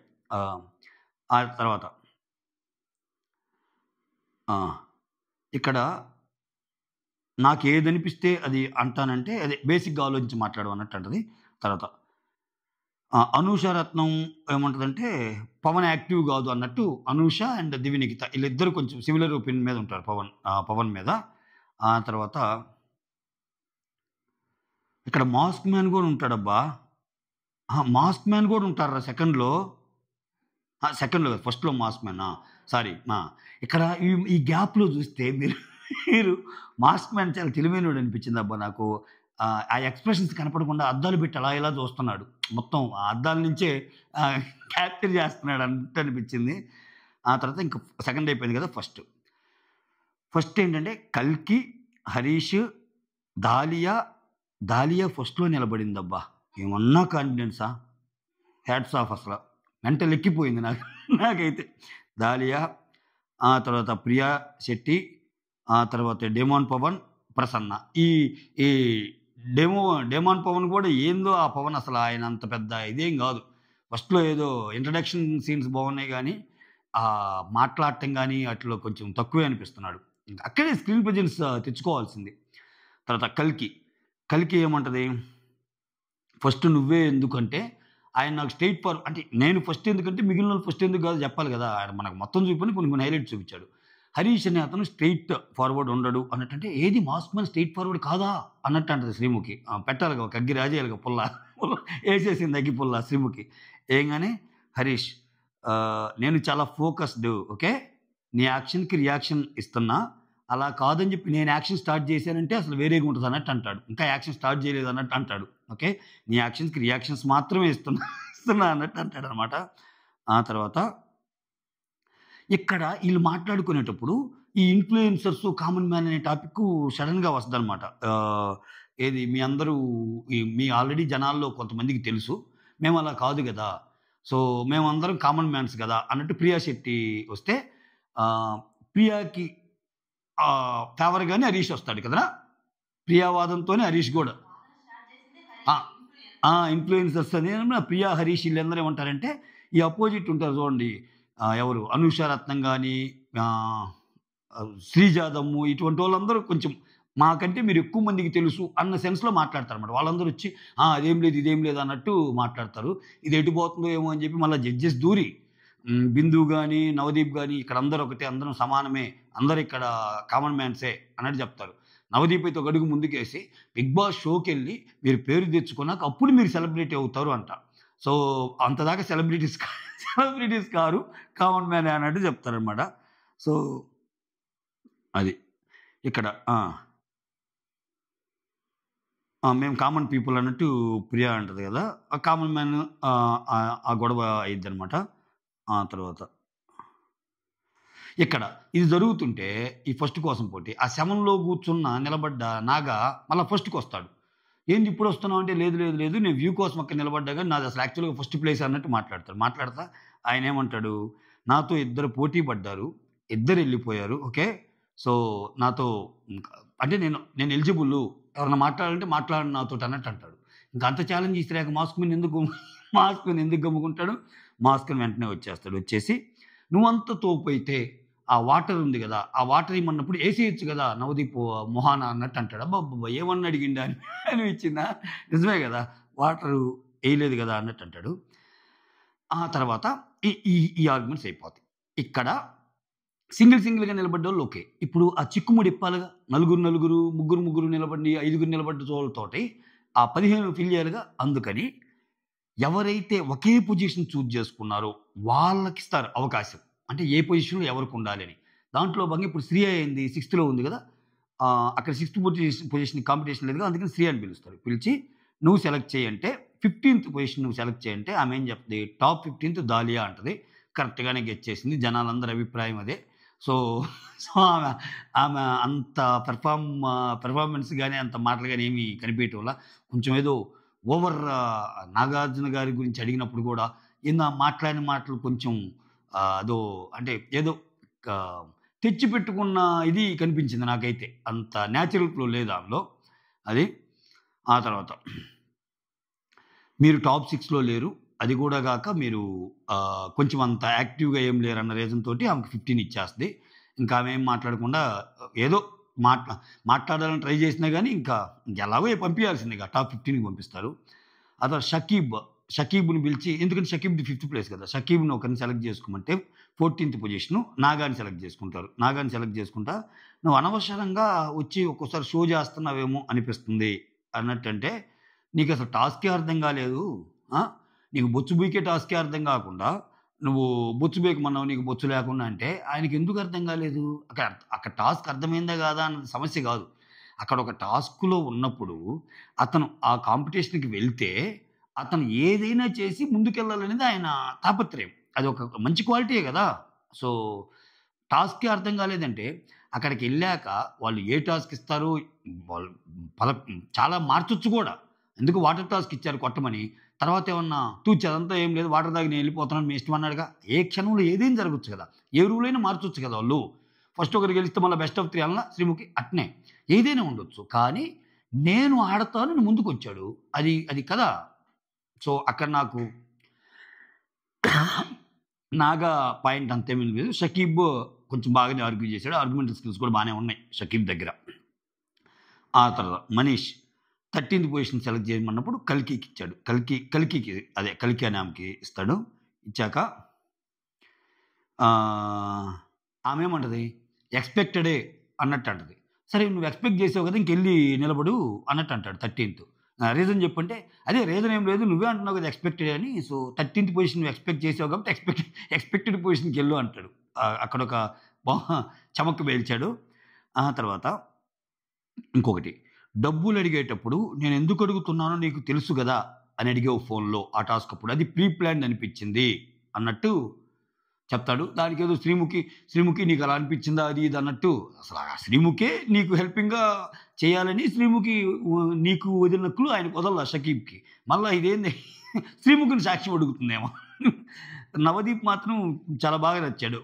ఆ తర్వాత ఆ! ఇక్కడ నాకేదనిపిస్తే అది అంటానంటే అదే బేసిక్‌గా ఆలోచించి మాట్లాడడం అన్నట్టు అంటది. తర్వాత అనూష రత్నం ఏమంటదంటే, పవన్ యాక్టివ్ గాదు అన్నట్టు అనూష అండ్ దివ్యనిఖిత ఈళ్ళిద్దరూ కొంచెం సిమిలర్ ఒపీనియన్ మీద ఉంటారు పవన్ మీద. ఆ తర్వాత ఇక్కడ మాస్క్ మ్యాన్ గూడా ఉంటాడబ్బా! మాస్క్ మ్యాన్ గూడా ఉంటార్రా సెకండ్‌లో. సెకండ్‌లో కాదు ఫస్ట్‌లో మాస్క్ మ్యాన్. సారీ. ఇక్కడ ఈ గ్యాప్‌లో చూస్తే మీరు మాస్క్ మ్యాన్ చాలా తెలివైనోడు అనిపించిందబ్బా నాకు. ఆ ఎక్స్‌ప్రెషన్స్ కనపడకుండా అద్దాలు పెట్టి అలా ఇలా చూస్తున్నాడు. మొత్తం ఆ అద్దాల నుంచే ఆహ్, క్యాప్చర్ చేస్తున్నాడు అన్నట్టు అనిపించింది. ఆ తర్వాత ఇంక సెకండ్ అయిపోయింది కదా! ఫస్ట్ ఏంటంటే 'కల్కి', 'హరీష్', 'దాలియా'. 'దాలియా' ఫస్ట్‌లో నిలబడిందబ్బా! ఏమన్నా కాన్ఫిడెన్సా! హ్యాట్స్ ఆఫ్ అసల. మెంటల్ ఎక్కిపోయింది నాకైతే. 'దాలియా', ఆ తర్వాత 'ప్రియా శెట్టి', ఆ తర్వాత 'డెమాన్ పవన్', 'ప్రసన్న'. ఈ ఈ డెమాన్ పవన్ కూడా ఏందో ఆ పవన్ అసల ఆయన అంత పెద్ద ఇదేం గాదు. ఫస్ట్‌లో ఏదో ఇంట్రడక్షన్ సీన్స్ బాగున్నాయి గానీ, మాట్లాడటం గానీ ఆటిలో కొంచెం తక్కువే అనిపిస్తున్నాడు. ఇంక అక్కడే స్క్రీన్ ప్రెజెన్స్ తెచ్చుకోవాల్సింది. తర్వాత 'కల్కి' ఏమంటది? ఫస్ట్ నువ్వే ఎందుకంటే, ఆయన నాకు అంటే నేను ఫస్ట్ ఎందుకంటే మిగిలినోళ్ళు ఫస్ట్ ఎందుకు కాదో చెప్పాలి గదా! ఆయన మనకు మొత్తం చూపని కొన్ని కొన్ని హైలైట్స్ చూపించాడు. హరీష్ అనే అతను స్ట్రెయిట్ ఫార్వర్డ్ ఉండడు అన్నట్టంటే, ఏది మాస్క్ మ్యాన్ స్ట్రెయిట్ ఫార్వర్డ్ కాదా? అన్నట్టు అంటది శ్రీముఖి. పెట్టాలిగా ఒక అగ్గి రాజేయాలిగా పుల్ల. ఏసేసింది అగ్గి పుల్ల శ్రీముఖి. ఏంగానే హరీష్ నేను చాలా ఫోకస్డ్ ఓకే. నీ యాక్షన్‌కి రియాక్షన్ ఇస్తున్నా. అలా కాదని చెప్పి నేను యాక్షన్ స్టార్ట్ చేశానంటే అసలు వేరేగా ఉంటది అన్నట్టు అంటాడు. ఇంకా యాక్షన్ స్టార్ట్ చేయలేదు అన్నట్టు అంటాడు. ఓకే. నీ యాక్షన్స్‌కి రియాక్షన్స్ మాత్రమే ఇస్తున్నా అన్నట్టు అంటాడనమాట. ఆ తర్వాత ఇక్కడ ఈళ్ళు మాట్లాడుకునేటప్పుడు ఈ ఇన్‌ఫ్లుయెన్సర్స్, కామన్ మ్యాన్ అనే టాపిక్కు సడెన్‌గా వస్తదనమాట. ఏది మీ అందరూ మీ ఆల్రెడీ జనాల్లో కొంతమందికి తెలుసు. మేమలా కాదు గదా! సో, మేమందరం కామన్ మ్యాన్స్ గదా! అన్నట్టు ప్రియా శెట్టి వస్తే ప్రియాకి ఫేవర్‌గానే హరీష్ వస్తాడు కదరా! ప్రియా వాదనతోనే హరీష్ గూడా. ఆ! ఇన్‌ఫ్లుయెన్సర్స్ అని ప్రియా, హరీష్ ఈళ్ళందరూ ఏమంటారంటే, ఈ అపోజిట్ ఉంటారు చూడండి. ఎవరు 'అనూష రత్నం' గాని, ఆహ్, 'శ్రీజాదమ్ము' ఇటువంటోళ్ళందరూ కొంచెం మాకంటే మీరు ఎక్కువ మందికి తెలుసు అన్న సెన్స్‌లో మాట్లాడతారన్నమాట. వాళ్ళందరూ వచ్చి అదేం లేదు, ఇదేం లేదు అన్నట్టు మాట్లాడతారు. ఇది ఎటు పోతుందో ఏమో అని చెప్పి మళ్ళా జడ్జెస్ దూరి బిందు గాని, నవదీప్ గాని ఇక్కడ అందరూ ఒకటే, అందరం సమానమే. అందరూ ఇక్కడ కామన్ మ్యాన్సే అన్నట్టు చెప్తారు. నవదీప్ అయితే ఒక అడుగు ముందుకేసి 'బిగ్ బాస్' షోకెళ్ళి మీరు పేరు తెచ్చుకున్నాక అప్పుడు మీరు సెలబ్రిటీ అవుతారు అంట. సో, అంతదాకా సెలబ్రిటీస్ కారు. కామన్ మ్యానే అన్నట్టు చెప్తారనమాట. సో, అది. ఇక్కడ మేము కామన్ పీపుల్ అన్నట్టు ప్రియా అంటది గదా! ఆ కామన్ మ్యాన్ ఆ గొడవ అయ్యిద్దనమాట. ఆ తర్వాత ఇక్కడ ఇది జరుగుతుంటే ఈ ఫస్ట్ కోసం పోటీ. ఆ శవంలో కూర్చున్న నిలబడ్డ నాగా మళ్ళా ఫస్ట్‌కొస్తాడు. ఏంది ఇప్పుడొస్తున్నావు అంటే, లేదు, లేదు, లేదు. నేను వ్యూ కోసం అక్కడ నిలబడ్డా గానీ నాదసలు యాక్చువల్‌గా ఫస్ట్ ప్లేస్ అన్నట్టు మాట్లాడతాడు. మాట్లాడతా ఆయనేమంటాడు, నాతో ఇద్దరు పోటీ పడ్డారు. ఇద్దరెళ్ళిపోయారు. ఓకే. సో, నాతో ఇంక అంటే నేను ఎలిజిబుల్లు. ఎవరైనా మాట్లాడాలంటే మాట్లాడండి నాతోటి అన్నట్టు అంటాడు. ఇంక అంత ఛాలెంజ్ ఇసిరాక మాస్క్ మీద ఎందుకు గమ్ముకుంటాడు? మాస్క్‌ని వెంటనే వచ్చేస్తాడు. వచ్చేసి నువ్వంత తోపైతే ఆ వాటర్ ఉంది గదా! ఆ వాటర్ ఇమ్మన్నప్పుడు ఏసేయొచ్చు గదా! నవదీప్ మొహాన అన్నట్టు అంటాడు. అబ్బబ్బబ్బా! ఏమని అడిగిండా అనిపించిందా? నిజమే గదా! వాటరు ఎయలేదు గదా! అన్నట్టు అంటాడు. ఆ తర్వాత ఈ ఈ ఈ ఆర్గ్యుమెంట్స్ అయిపోతాయి. ఇక్కడ సింగిల్‌గా నిలబడ్డోళ్ళు ఓకే. ఇప్పుడు ఆ చిక్కుముడి ఇప్పాలిగా. నలుగురు, ముగ్గురు నిలబడి, ఐదుగురు నిలబడ్డ తోటి ఆ 15 ఫిల్ చేయాలిగా. అందుకని ఎవరైతే ఒకే పొజిషన్ చూజ్ చేసుకున్నారో వాళ్ళకిస్తారు అవకాశం. అంటే ఏ పొజిషన్‌లో ఎవరికుండాలని. దాంట్లో భాగంగా ఇప్పుడు శ్రియ ఏంది సిక్స్త్‌లో ఉంది గదా! అక్కడ సిక్స్త్ పొజిషన్ కాంపిటీషన్ లేదుగా. అందుకని శ్రియ అని పిలుస్తారు. పిలిచి నువ్వు సెలెక్ట్ చెయ్యి అంటే 15థ్ పొజిషన్ నువ్వు సెలెక్ట్ చేయంటే ఆమె ఏం చెప్తది టాప్ 15థ్ దాలియా అంటది. కరెక్ట్‌గానే గెస్ చేసింది. జనాలందరి అభిప్రాయం అదే. సో, సో ఆమె అంత పెర్ఫార్మన్స్ గాని, అంత మాటలు గాని ఏమి కనిపియటంలా కొంచెం ఏదో ఓవర్ నాగార్జున గారి గురించి అడిగినప్పుడు గూడా మాట్లాడిన మాటలు కొంచెం అదో అంటే ఏదో ఆహ్, తెచ్చిపెట్టుకున్న ఇది కనిపించింది నాకైతే. అంత న్యాచురల్ ఫ్లో లేదు ఆమెలో. అది. ఆ తర్వాత మీరు టాప్ 6లో లేరు. అది గూడా గాక మీరు కొంచెం అంత యాక్టివ్‌గా ఏం లేరన్న రీజన్ తోటి ఆమెకి 15 ఇచ్చేస్తది. ఇంకా ఆమె ఏం మాట్లాడకుండా ఏదో మాట్లాడాలని ట్రై చేసినా కానీ ఇంకెలాగో పంపించాల్సిందిగా టాప్ 15కి పంపిస్తారు. ఆ తర్వాత షకీబ్‌ని పిలిచి, ఎందుకంటే షకీబ్‌ది 5థ్ ప్లేస్ కదా! షకీబ్‌ని ఒకరిని సెలెక్ట్ చేసుకోమంటే 14థ్ పొజిషను నాగాని సెలెక్ట్ చేసుకుంటారు. నాగాని సెలెక్ట్ చేసుకుంటా, "నువ్వు అనవసరంగా వచ్చి ఒక్కోసారి షో చేస్తున్నావేమో అనిపిస్తుంది" అన్నట్టంటే, "నీకసలు టాస్కే అర్థం కాలేదు. ఆ! నీకు బొచ్చు బీకే టాస్కే అర్థం కాకుండా, నువ్వు బొచ్చు బీకమన్నావు నీకు బొచ్చు లేకుండా" అంటే ఆయనకెందుకు అర్థం కాలేదు? అక్కడ అక్కడ టాస్క్ అర్థమైందా కాదా అన్నది సమస్య కాదు. అక్కడ ఒక టాస్క్‌లో ఉన్నప్పుడు అతను ఆ కాంపిటీషన్‌కి వెళ్తే అతను ఏదైనా చేసి ముందుకెళ్ళాలనేది ఆయన తాపత్రయం. అది ఒక మంచి క్వాలిటీయే గదా! సో, టాస్కే అర్థం కాలేదంటే, అక్కడికెళ్ళాక వాళ్ళు ఏ టాస్క్ ఇస్తారు, వాళ్ళు పల చాలా మార్చొచ్చు గూడా. ఎందుకు వాటర్ టాస్క్ ఇచ్చారు కొట్టమని. తర్వాతేమన్నా తూచ్ అదంతా ఏం లేదు వాటర్ తాగి నేను ఎళ్ళిపోతున్నాను మీ ఇష్టం అన్నాడుగా. ఏ క్షణంలో ఏదైనా జరగొచ్చు గదా! ఏ రూల్ అయినా మార్చొచ్చు కదా వాళ్ళు. ఫస్ట్ ఒకరు గెలిస్తే మళ్ళా బెస్ట్ ఆఫ్ 3 అన్నా శ్రీముఖి అట్నే. ఏదైనా ఉండొచ్చు. కానీ నేను ఆడతాను అని ముందుకొచ్చాడు. అది అది కదా! సో, అక్కడ నాకు నాగా పాయింట్ అంతేమీ లేదు. షకీబ్ కొంచెం బాగానే ఆర్గ్యూ చేశాడు. ఆర్గ్యుమెంటల్ స్కిల్స్ కూడా బానే ఉన్నాయి షకీబ్ దగ్గర. ఆ తర్వాత మనీష్ 13థ్ పొజిషన్ సెలెక్ట్ చేయమన్నప్పుడు కల్కికి ఇచ్చాడు. కల్కికి అదే కల్కి అనే ఆమెకి ఇస్తాడు. ఇచ్చాక ఆమేమంటది ఎక్స్‌పెక్టెడే అన్నట్టు అంటది. సరే నువ్వు ఎక్స్‌పెక్ట్ చేసావు కదా! ఇంకెళ్ళి నిలబడు అన్నట్టు అంటాడు 13థ్. రీజన్ చెప్పంటే, అదే రీజన్ ఏం లేదు నువ్వే అంటున్నావు కదా! ఎక్స్‌పెక్టెడ్ అని. సో 13థ్ పొజిషన్ నువ్వు ఎక్స్‌పెక్ట్ చేసావు కాబట్టి ఎక్స్‌పెక్టెడ్ పొజిషన్‌కెళ్ళు అంటాడు. అక్కడొక బా చమక్కు పేల్చాడు. ఆ తర్వాత ఇంకొకటి డబ్బులడిగేటప్పుడు నేనెందుకు అడుగుతున్నానో నీకు తెలుసు గదా! అని అడిగావు ఫోన్‌లో ఆ టాస్క్ అప్పుడు. అది ప్రీ ప్లాన్డ్ అనిపిచ్చింది అన్నట్టు చెప్తాడు. దానికేదో శ్రీముఖి నీకలా అనిపిచ్చిందా? అది ఇది అన్నట్టు అసల ఆ శ్రీముఖే నీకు హెల్పింగ్‌గా చేయాలని శ్రీముఖి నీకు వదిలిన క్లూ ఆయనకు వదలలా షకీబ్‌కి. మళ్ళా ఇదేంది శ్రీముఖిని సాక్ష్యం అడుగుతుందేమో. నవదీప్ మాత్రం చాలా బాగా నచ్చాడు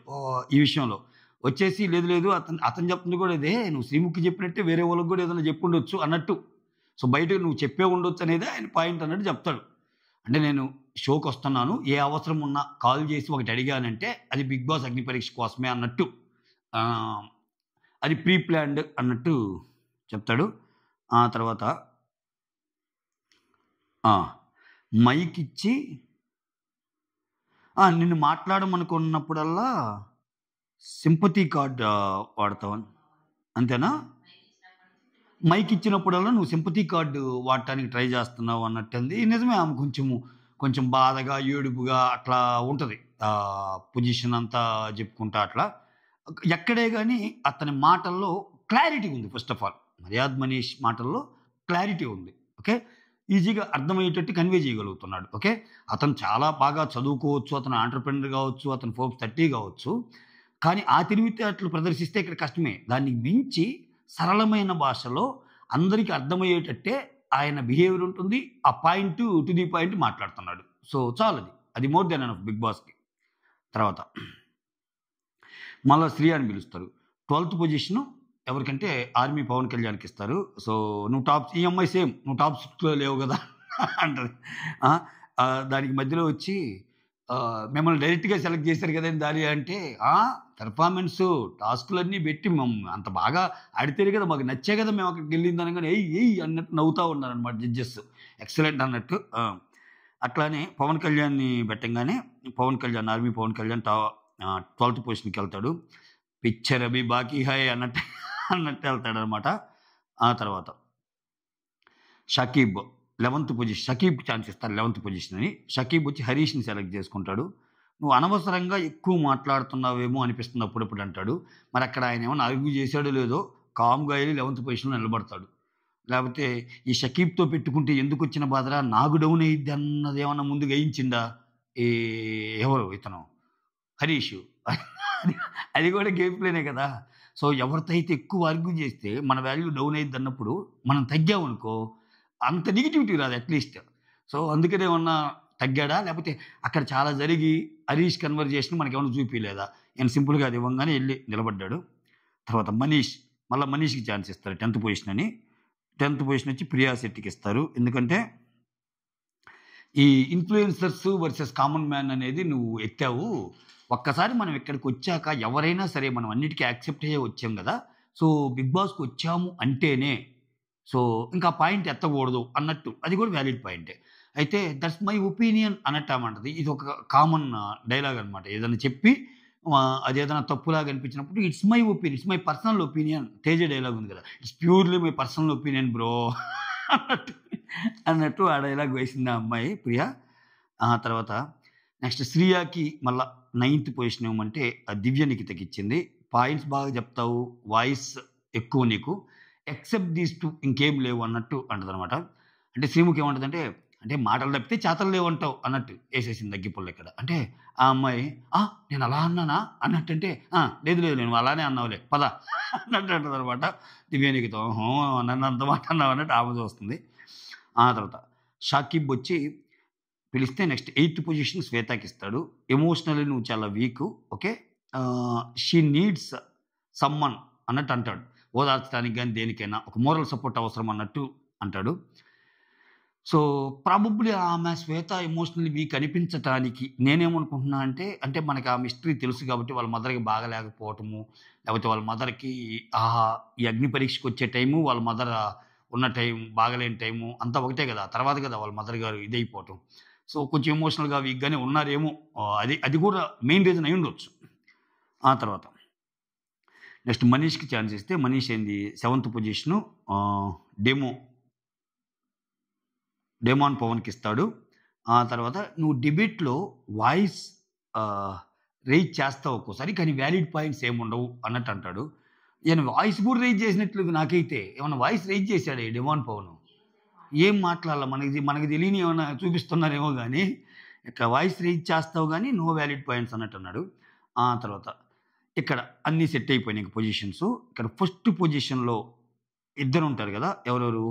ఈ విషయంలో. వచ్చేసి లేదు లేదు అతను చెప్తుంది కూడా ఇదే. నువ్వు శ్రీముఖి చెప్పినట్టే వేరే వాళ్ళకి కూడా ఏదైనా చెప్పుండొచ్చు అన్నట్టు. సో, బయటకి నువ్వు చెప్పే ఉండొచ్చు అనేదే ఆయన పాయింట్ అన్నట్టు చెప్తాడు. అంటే నేను షోకొస్తున్నాను. ఏ అవసరం ఉన్నా కాల్ చేసి ఒకటి అడిగానంటే అది 'బిగ్ బాస్' అగ్ని పరీక్ష కోసమే అన్నట్టు. ఆహ్, అది ప్రీ ప్లాన్డ్ అన్నట్టు చెప్తాడు. ఆ తర్వాత ఆ! మైకిచ్చి నిన్ను మాట్లాడమనుకున్నప్పుడల్లా సింపతి కార్డ్ వాడతావని అంతేనా? మైక్ ఇచ్చినప్పుడల్లా నువ్వు సింపతి కార్డ్ వాడటానికి ట్రై చేస్తున్నావు అన్నట్టుంది. నిజమే ఆమె కొంచెం బాధగా, ఏడుపుగా అట్లా ఉంటది. పొజిషన్ అంతా చెప్పుకుంటా అట్లా. ఎక్కడే గాని అతని మాటల్లో క్లారిటీ ఉంది ఫస్ట్ ఆఫ్ ఆల్. 'మర్యాద్ మనీష్' మాటల్లో క్లారిటీ ఉంది. ఓకే. ఈజీగా అర్థమయ్యేటట్టు కన్వే చేయగలుగుతున్నాడు. ఓకే. అతను చాలా బాగా చదువుకోవచ్చు. అతను ఎంటర్‌ప్రెన్యూర్ గావచ్చు. అతను ఫోర్బ్స్ 30 గావచ్చు. కానీ ఆ తెలివితేటలు ప్రదర్శిస్తే ఇక్కడ కష్టమే. దాన్ని మించి సరళమైన భాషలో అందరికి అర్థమయ్యేటట్టే ఆయన బిహేవియర్ ఉంటుంది. ఆ పాయింట్ టు ది పాయింట్ మాట్లాడుతున్నాడు. సో, చాలది. అది మోర్ దెన్ ఎనఫ్ 'బిగ్ బాస్‌కి'. తర్వాత మళ్ళా శ్రీ అని పిలుస్తారు. 12థ్ పొజిషను ఎవరికంటే ఆర్మీ పవన్ కళ్యాణ్‌కి ఇస్తారు. సో, నువ్వు టాప్ ఈ అమ్మాయి సేమ్ నువ్వు టాప్ 6లో లేవు గదా! అంటది. ఆ! దానికి మధ్యలో వచ్చి మిమ్మల్ని డైరెక్ట్‌గా సెలెక్ట్ చేశారు కదండీ దాని అంటే, పెర్ఫార్మన్సు టాస్కులన్నీ పెట్టి అంత బాగా ఆడితేనే కదా మాకు నచ్చే కదా మేము అక్కడికెళ్ళింది అనగానే ఎయ్! ఎయ్! అన్నట్టు నవ్వుతా ఉన్నారనమాట జడ్జెస్. ఎక్సలెంట్ అన్నట్టు. అట్లానే పవన్ కళ్యాణ్‌ని పెట్టంగానే ఆర్మీ పవన్ కళ్యాణ్ 12థ్ పొజిషన్‌కెళ్తాడు. పిక్చర్ అభి బాకీ హై అన్నట్టు ఎళ్తాడనమాట. ఆ తర్వాత షకీబ్ 11థ్ పొజిషన్ షకీబ్‌కి ఛాన్స్ ఇస్తారు 11థ్ పొజిషన్ అని. షకీబ్ వచ్చి హరీష్‌ని సెలెక్ట్ చేసుకుంటాడు. "నువ్వు అనవసరంగా ఎక్కువ మాట్లాడుతున్నావేమో అనిపిస్తుంది అప్పుడప్పుడు" అంటాడు. మరక్కడ ఆయన ఏమన్నా ఆర్గ్యూ చేసాడో లేదో కామ్‌గా ఎళ్లి 11థ్ పొజిషన్‌లో నిలబడతాడు. లేపోతే ఈ షకీబ్‌తో పెట్టుకుంటే ఎందుకొచ్చిన బాధరా? నాకు డౌన్ అయ్యిద్ది అన్నదేమన్నా ముందు గ్రహించిండా? ఈ ఎవరు ఇతను హరీషు. అది కూడా గేమ్ ప్లేనే కదా! సో, ఎవరితో అయితే ఎక్కువ ఆర్గ్యూ చేస్తే మన వాల్యూ డౌన్ అయ్యిద్దన్నప్పుడు మనం తగ్గామనుకో అంత నెగటివిటీ రాదు అట్‌లీస్ట్. సో, అందుకనేమన్నా తగ్గాడా? లేపోతే అక్కడ చాలా జరిగి హరీష్ కన్వర్జేషన్ మనకేమన్నా చూపియలేదా? ఈయన సింపుల్‌గా అది ఇవ్వంగానే ఎళ్లి నిలబడ్డాడు. తర్వాత మళ్ళా మనీష్‌కి ఛాన్స్ ఇస్తారు 10థ్ పొజిషన్ అని. 10థ్ పొజిషన్ వచ్చి ప్రియా శెట్టికి ఇస్తారు. ఎందుకంటే ఈ ఇన్‌ఫ్లుయెన్సర్స్ వర్సెస్ కామన్ మ్యాన్ అనేది నువ్వు ఎత్తావు. ఒక్కసారి మనం ఇక్కడికొచ్చాక ఎవరైనా సరే మనం అన్నిటికి యాక్సెప్ట్ అయ్యే వచ్చాం గదా! సో, 'బిగ్ బాస్'కొచ్చాము అంటేనే సో, ఇంకా పాయింట్ ఎత్తకూడదు అన్నట్టు. అది కూడా వాలిడ్ పాయింటే. అయితే దట్స్ మై ఒపీనియన్ అన్నట్టామంటది. ఇదొక కామన్ డైలాగ్ అనమాట. ఏదైనా చెప్పి అదేదైనా తప్పులాగా అనిపించినప్పుడు it's my opinion. It's my personal opinion. 'Teja' dialogue ఉంది కదా! It's purely my personal opinion bro అన్నట్టు. అన్నట్టు ఆ డైలాగ్ వేసింది ఆ అమ్మాయి ప్రియ. తర్వాత నెక్స్ట్ శ్రియకి మళ్ళా నైన్త్ పొజిషన్ ఇవ్వమంటే దివ్య నిఖితకిచ్చింది. పాయింట్స్ బాగా చెప్తావు. వాయిస్ ఎక్కువ నీకు. ఎక్సెప్ట్ దీస్ 2 ఇంకేం లేవు అన్నట్టు అంటదనమాట. అంటే శ్రీముఖి ఏమంటదంటే, అంటే మాటలు తప్పితే చేతలు లేవంటావు అన్నట్టు ఏసేసింది అగ్గిపుల్ల ఇక్కడ. అంటే ఆ అమ్మాయి నేను అలా అన్నానా? అన్నట్టంటే, లేదు లేదు నువ్వు అలానే అన్నావులే పద అన్నట్టు అంటదనమాట. దివ్య నిఖిత నన్ను అంత మాట అన్నావు అన్నట్టు ఆమె చూస్తుంది. ఆ తర్వాత షాకిబ్ వచ్చి పిలిస్తే నెక్స్ట్ ఎయిత్ పొజిషన్ శ్వేతకిస్తాడు. ఎమోషనల్లీ నువ్వు చాలా weak. Okay. She needs someone అన్నట్టు అంటాడు. ఓదార్చడానికి గాని దేనికైనా ఒక మోరల్ సపోర్ట్ అవసరం అన్నట్టు అంటాడు. సో, ప్రాబబ్లీ ఆమె శ్వేత ఎమోషనల్లీ వీక్ అనిపించటానికి నేనేమనుకుంటున్నా అంటే, అంటే మనకి ఆ మిస్టరీ తెలుసు కాబట్టి వాళ్ళ మదర్‌కి బాగాలేకపోవటము, లేకపోతే వాళ్ళ మదర్‌కి ఈ అగ్ని పరీక్షకొచ్చే టైము, వాళ్ళ మదర్ ఉన్న టైం, బాగాలేని టైము అంతా ఒకటే గదా! తర్వాత గదా వాళ్ళ మదర్ గారు ఇదైపోవటం. సో, కొంచెం ఎమోషనల్‌గా వీక్‌గానే ఉన్నారేమో. అది కూడా మెయిన్ రీజన్ అయ్యుండొచ్చు. ఆ తర్వాత నెక్స్ట్ మనీష్‌కి ఛాన్స్ ఇస్తే మనీష్ ఏంది సెవెంత్ పొజిషను డెమో. డెమాన్ పవన్‌కిస్తాడు. ఆ తర్వాత నువ్వు డిబేట్‌లో వాయిస్ ఆహ్, రైజ్ చేస్తావు ఒక్కోసారి. కానీ వాలిడ్ పాయింట్స్ ఏముండవు అన్నట్టు అంటాడు. ఈయన వాయిస్ కూడా రైజ్ చేసినట్లేదు నాకైతే. ఏమన్నా వాయిస్ రైజ్ చేసాడా ఈ డెమాన్ పవను? ఏం మాట్లాడలా. మనకి తెలియనివి ఏమన్నా చూపిస్తున్నారేమో గానీ, ఇక వాయిస్ రైజ్ చేస్తావు గానీ, నో వాలిడ్ పాయింట్స్ అన్నట్టన్నాడు. ఆ తర్వాత ఇక్కడ అన్నీ సెట్ అయిపోయినాయి ఇంక పొజిషన్స్. ఇక్కడ ఫస్ట్ పొజిషన్‌లో ఇద్దరుంటారు గదా! ఎవరెవరు?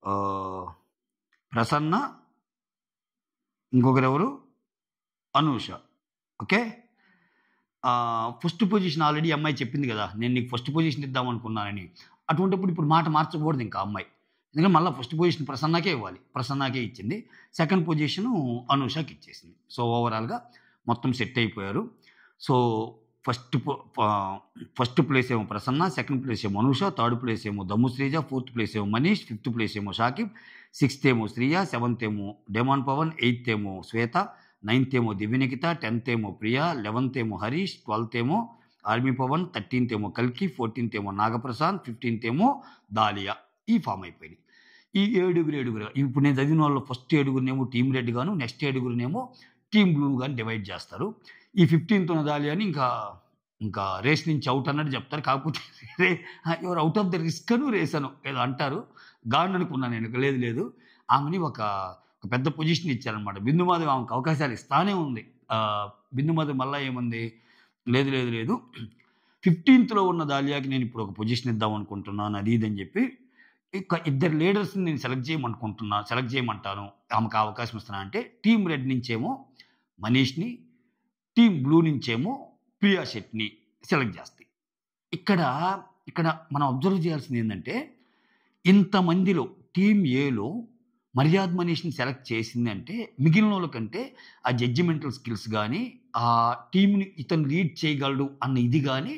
ఆహ్, ప్రసన్న, ఇంకొకరెవరు? Anusha. Okay. First position already ఈ అమ్మాయి చెప్పింది గదా! నేను నీకు ఫస్ట్ పొజిషన్ ఇద్దామనుకున్నానని. అటువంటప్పుడు ఇప్పుడు మాట మార్చకూడదు ఇంకా ఆ అమ్మాయి. ఎందుకంటే మళ్ళా ఫస్ట్ పొజిషన్ ప్రసన్నకే ఇవ్వాలి. ప్రసన్నకే ఇచ్చింది. Second position అనూషకిచ్చేసింది. సో, ఓవరాల్‌గా మొత్తం సెట్ అయిపోయారు. సో, ఫస్ట్ పొ ప ఫస్ట్ ప్లేస్ ఏమో ప్రసన్న, సెకండ్ ప్లేస్ ఏమో అనూష, థర్డ్ ప్లేస్ ఏమో దమ్ము శ్రీజ, ఫోర్త్ ప్లేస్ ఏమో మనీష్, ఫిఫ్త్ ప్లేస్ ఏమో షాకిబ్, సిక్స్త్ ఏమో శ్రియ, సెవెంత్ ఏమో డెమాన్ పవన్, ఎయిత్ ఏమో శ్వేత, నైన్త్ ఏమో దివ్యనిఖిత, 10థ్ ఏమో ప్రియ, 11థ్ ఏమో హరీష్, 12థ్ ఏమో ఆర్మీ పవన్, 13థ్ ఏమో కల్కి, 14థ్ ఏమో నాగప్రసాద్, 15థ్ ఏమో దాలియా. ఈ ఫామ్ అయిపోయినాయి. ఈ ఏడుగురు ఇప్పుడు నేను చదివిన వాళ్ళు ఫస్ట్ ఏడుగురినేమో టీమ్ రెడ్ గాను, నెక్స్ట్ ఏడుగురినేమో టీమ్ బ్లూ గాని డివైడ్ చేస్తారు. ఈ 15థ్ ఉన్న దాలియాని ఇంకా రేస్ నుంచి ఔట్ అన్నట్టు చెప్తారు. కాకపోతే your out of the risk Anu, race Anu ఏదో అంటారు. గాడిని అనుకున్నాను నేను. లేదు. ఆమెని ఒక పెద్ద పొజిషన్ ఇచ్చారనమాట. బిందు మాధవి ఆమెకు అవకాశాలు ఇస్తానే ఉంది. బిందు మాధవి మళ్ళా ఏముంది? లేదు. 15థ్‌లో ఉన్న దాలియాకి నేను ఇప్పుడు ఒక పొజిషన్ ఇద్దాం అనుకుంటున్నాను. అది ఇది అని చెప్పి ఇద్దరు లీడర్స్‌ని నేను సెలెక్ట్ చేయమంటాను. ఆమెకు ఆ అవకాశం ఇస్తున్నా అంటే టీమ్ రెడ్ నుంచేమో మనీష్‌ని, టీమ్ బ్లూ నుంచేమో ప్రియా శెట్టిని సెలెక్ట్ చేస్తాయి. ఇక్కడ ఇక్కడ మనం అబ్జర్వ్ చేయాల్సిందేందంటే ఇంతమందిలో టీమ్ ఏలో మర్యాద్ మనీష్‌ని సెలెక్ట్ చేసిందంటే మిగిలినోళ్ళ కంటే ఆ జడ్జిమెంటల్ స్కిల్స్ గాని, ఆ టీమ్‌ని ఇతను లీడ్ చేయగలడు అన్న ఇది గాని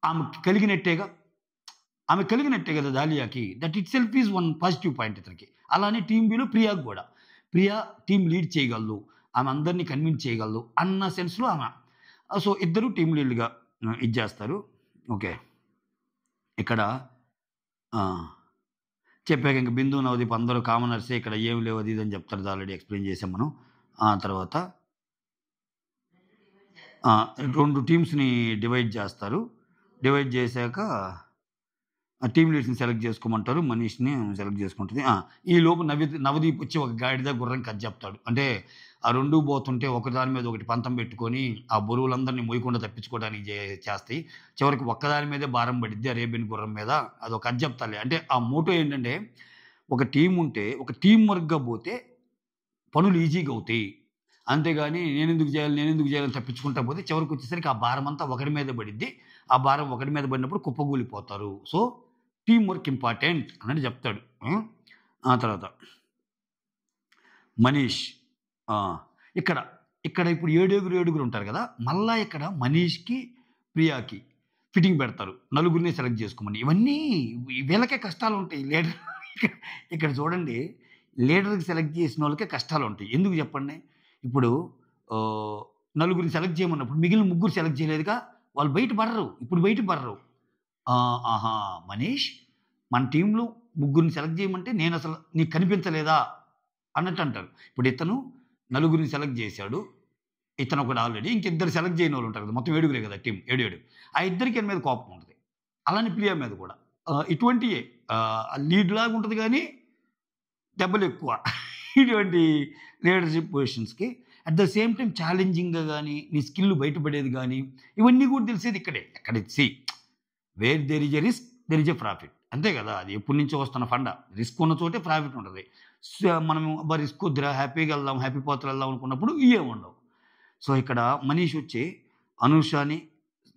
ఆమెకి కలిగినట్టేగా. ఆమెకు కలిగినట్టే కదా దాలియాకి. That it self is one positive point ఇతనికి. అలానే టీమ్ బిలో ప్రియాకి గూడా. ప్రియా టీమ్ లీడ్ చేయగలదు. ఆమె అందరిని కన్విన్స్ చేయగలదు అన్న సెన్స్‌లో ఆమె. సో, ఇద్దరు టీమ్ లీడ్‌గా ఇది జేస్తారు. ఓకే. ఇక్కడ ఆహ్, చెప్పాక ఇంక బిందు, నవదీప్ అందరూ కామనర్సే. ఇక్కడ ఏమి లేవు అది ఇది అని చెప్తారు. అది ఆల్రెడీ ఎక్స్‌ప్లెయిన్ చేసాం మనం. ఆ తర్వాత 2 టీమ్స్‌ని డివైడ్ జేస్తారు. డివైడ్ జేశాక టీమ్ లీడ్స్‌ని సెలెక్ట్ చేసుకోమంటారు. మనీష్‌ని సెలెక్ట్ చేసుకుంటది. ఈలోపు నవదీప్ వచ్చి ఒక గాడిద గుర్రం కథ చెప్తాడు. అంటే ఆ 2 పోతుంటే ఒకదాని మీద ఒకటి పంతం పెట్టుకొని ఆ బరువులందరిని మోయకుండా తప్పించుకోవడానికి చేస్తాయి. చివరికి ఒక్కదాని మీదే భారం పడిద్ది అరేబియన్ గుర్రం మీద. అదొక కథ చెప్తాలే. అంటే ఆ మోటో ఏంటంటే ఒక టీమ్ ఉంటే ఒక టీమ్ వర్క్‌గా పోతే పనులు ఈజీగా అవుతాయి. అంతేగాని నేనెందుకు చేయాలని తప్పించుకుంటా పోతే చివరికొచ్చేసరికి ఆ భారమంతా ఒకడి మీద పడిద్ది. ఆ భారం ఒకడి మీద పడినప్పుడు కుప్పగూలిపోతారు. సో, టీమ్ వర్క్ ఇంపార్టెంట్ అన్నట్టు చెప్తాడు. ఆ తర్వాత మనీష్. ఆ! ఇక్కడ ఇక్కడ ఇప్పుడు ఏడుగురు ఉంటారు కదా! మళ్ళా ఇక్కడ మనీష్‌కి, ప్రియాకి ఫిట్టింగ్ పెడతారు. నలుగురిని సెలెక్ట్ చేసుకోమని. ఇవన్నీ వీళ్ళకే కష్టాలుంటాయి. లీడర్ ఇక్కడ ఇక్కడ చూడండి. లీడర్‌కి సెలెక్ట్ చేసినోళ్ళకే కష్టాలుంటాయి. ఎందుకు చెప్పండి? ఇప్పుడు ఆహ్, నలుగురిని సెలెక్ట్ చేయమన్నప్పుడు మిగిలిన ముగ్గురు సెలెక్ట్ చేయలేదుగా! వాళ్ళు బయట పడరు. ఇప్పుడు బయట పడరు. ఆహా! మనీష్ మన టీమ్‌లో ముగ్గురిని సెలెక్ట్ చేయమంటే నేనసలు నీకు కనిపించలేదా? అన్నట్టు అంటారు. ఇప్పుడు ఇతను నలుగురిని సెలెక్ట్ చేశాడు. ఇతనొకడు ఆల్రెడీ. ఇంకిద్దరు సెలెక్ట్ చేయనోళ్ళుంటారు కదా! మొత్తం ఏడుగురే కదా! టీమ్. 7 ఆ ఇద్దరికి ఈయన మీద కోపం ఉంటది. అలానే ప్రియా మీద కూడా. ఇటువంటియే లీడ్‌లాగా ఉంటది గానీ దెబ్బలెక్కువ. ఇటువంటి లీడర్‌షిప్ పొజిషన్స్‌కి అట్ ద సేమ్ టైమ్ ఛాలెంజింగ్‌గా గాని, నీ స్కిల్ బయటపడేది గాని, ఇవన్నీ కూడా తెలిసేది ఇక్కడే. ఎక్కడ where there is a risk, there is a profit. అంతే కదా! అది ఎప్పటినుంచో వస్తున్న ఫండా. రిస్క్ ఉన్న చోటే ప్రాఫిట్ ఉంటది. మనము అబ్బా! రిస్క్ వద్దురా హ్యాపీగా ఎళ్దాం, హ్యాపీ పోతలు వెళ్దాం అనుకున్నప్పుడు ఇయ్యేముండవు. సో, ఇక్కడ మనీష్ వచ్చి అనూషని,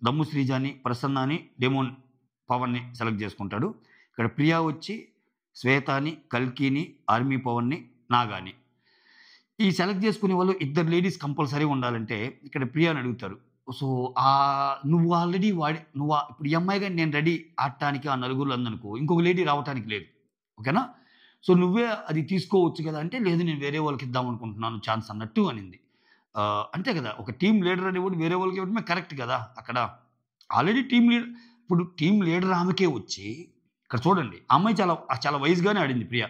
దమ్ము శ్రీజాని, ప్రసన్నాని, డెమోన్ పవన్‌ని సెలెక్ట్ చేసుకుంటాడు. ఇక్కడ ప్రియా వచ్చి శ్వేతాని, కల్కిని, ఆర్మీ పవన్‌ని, నాగాని. ఈ సెలెక్ట్ చేసుకునే వాళ్ళు ఇద్దరు లేడీస్ కంపల్సరీ ఉండాలంటే ఇక్కడ ప్రియాని అడుగుతారు. సో, నువ్వు ఆల్రెడీ ఇప్పుడు ఈ అమ్మాయి గాని నేను రెడీ ఆడటానికి ఆ నలుగురిలో అందనుకో, ఇంకొక లేడీ రావటానికి లేదు. ఓకేనా? సో, నువ్వే అది తీసుకోవచ్చు కదా! అంటే లేదు నేను వేరే వాళ్ళకి ఇద్దాం అనుకుంటున్నాను ఛాన్స్ అన్నట్టు అనింది. అంతే కదా! ఒక టీమ్ లీడర్ అనేవాడు వేరే వాళ్ళకి ఇవ్వడమే కరెక్ట్ కదా! అక్కడ. ఆల్రెడీ ఇప్పుడు టీమ్ లీడర్ ఆమెకే వచ్చి ఇక్కడ చూడండి. ఆ అమ్మాయి చాలా వైస్‌గానే ఆడింది ప్రియ.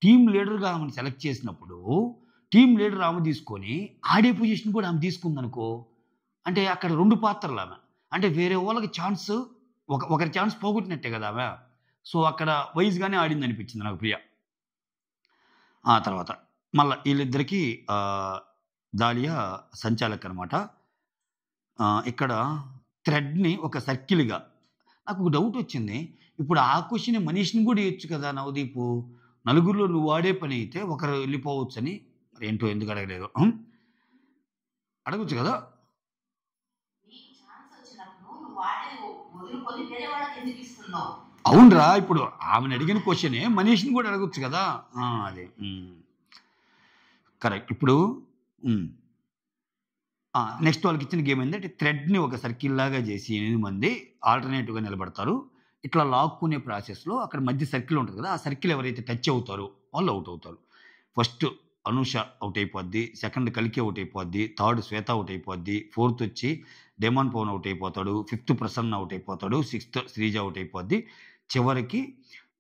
టీమ్ లీడర్‌గా ఆమెను సెలెక్ట్ చేసినప్పుడు, టీమ్ లీడర్ ఆమె తీసుకొని, ఆడే పొజిషన్ కూడా ఆమె తీసుకుందనుకో, అంటే అక్కడ 2 పాత్రలామె. అంటే వేరే వాళ్ళకి ఒకరి ఛాన్స్ పోగొట్టినట్టే కదా ఆమె. సో, అక్కడ వైస్‌గానే ఆడిందనిపించింది నాకు ప్రియ. ఆ తర్వాత మళ్ళా ఈళ్ళిద్దరికీ దాలియా సంచాలకనమాట. ఇక్కడ థ్రెడ్‌ని ఒక సర్కిల్‌గా నాకొక డౌటొచ్చింది. ఇప్పుడు ఆ క్వెషనే మనీష్‌ని గూడా ఇయొచ్చు కదా నవదీపు. నలుగురిలో నువ్వు ఆడే పనైతే ఒకరు ఎళ్ళిపోవచ్చని. మరేంటో ఎందుకు అడగలేదో. అడగొచ్చు గదా! నీకు ఛాన్స్ వచ్చినప్పుడు నువ్వు వాటిని వదులుకొని వేరే వాళ్ళకి ఎందుకు ఇస్తున్నావు? అవునురా! ఇప్పుడు ఆమెను అడిగిన క్వెషనే మనీష్‌ని గూడా అడగొచ్చు గదా! అదే. కరెక్ట్. ఇప్పుడు హ్మ్. నెక్స్ట్ వాళ్ళకిచ్చిన గేమ్ ఏందంటే థ్రెడ్‌ని ఒక సర్కిల్‌లాగా జేసి 8 మంది ఆల్టర్‌నేటివ్‌గా నిలబడతారు. ఇట్లా లాక్కునే ప్రాసెస్‌లో అక్కడ మధ్య సర్కిల్ ఉంటది కదా! ఆ సర్కిల్ ఎవరైతే టచ్ అవుతారో వాళ్ళు ఔట్ అవుతారు. ఫస్ట్ అనూష ఔట్ అయిపోద్ది. సెకండ్ కల్కి ఔట్ అయిపోద్ది. థర్డ్ శ్వేత ఔట్ అయిపోద్ది. ఫోర్త్ వచ్చి డెమాన్ పవన్ ఔట్ అయిపోతాడు. ఫిఫ్త్ ప్రసన్న ఔట్ అయిపోతాడు. సిక్స్త్ శ్రీజ ఔట్ అయిపోద్ది. చివరికి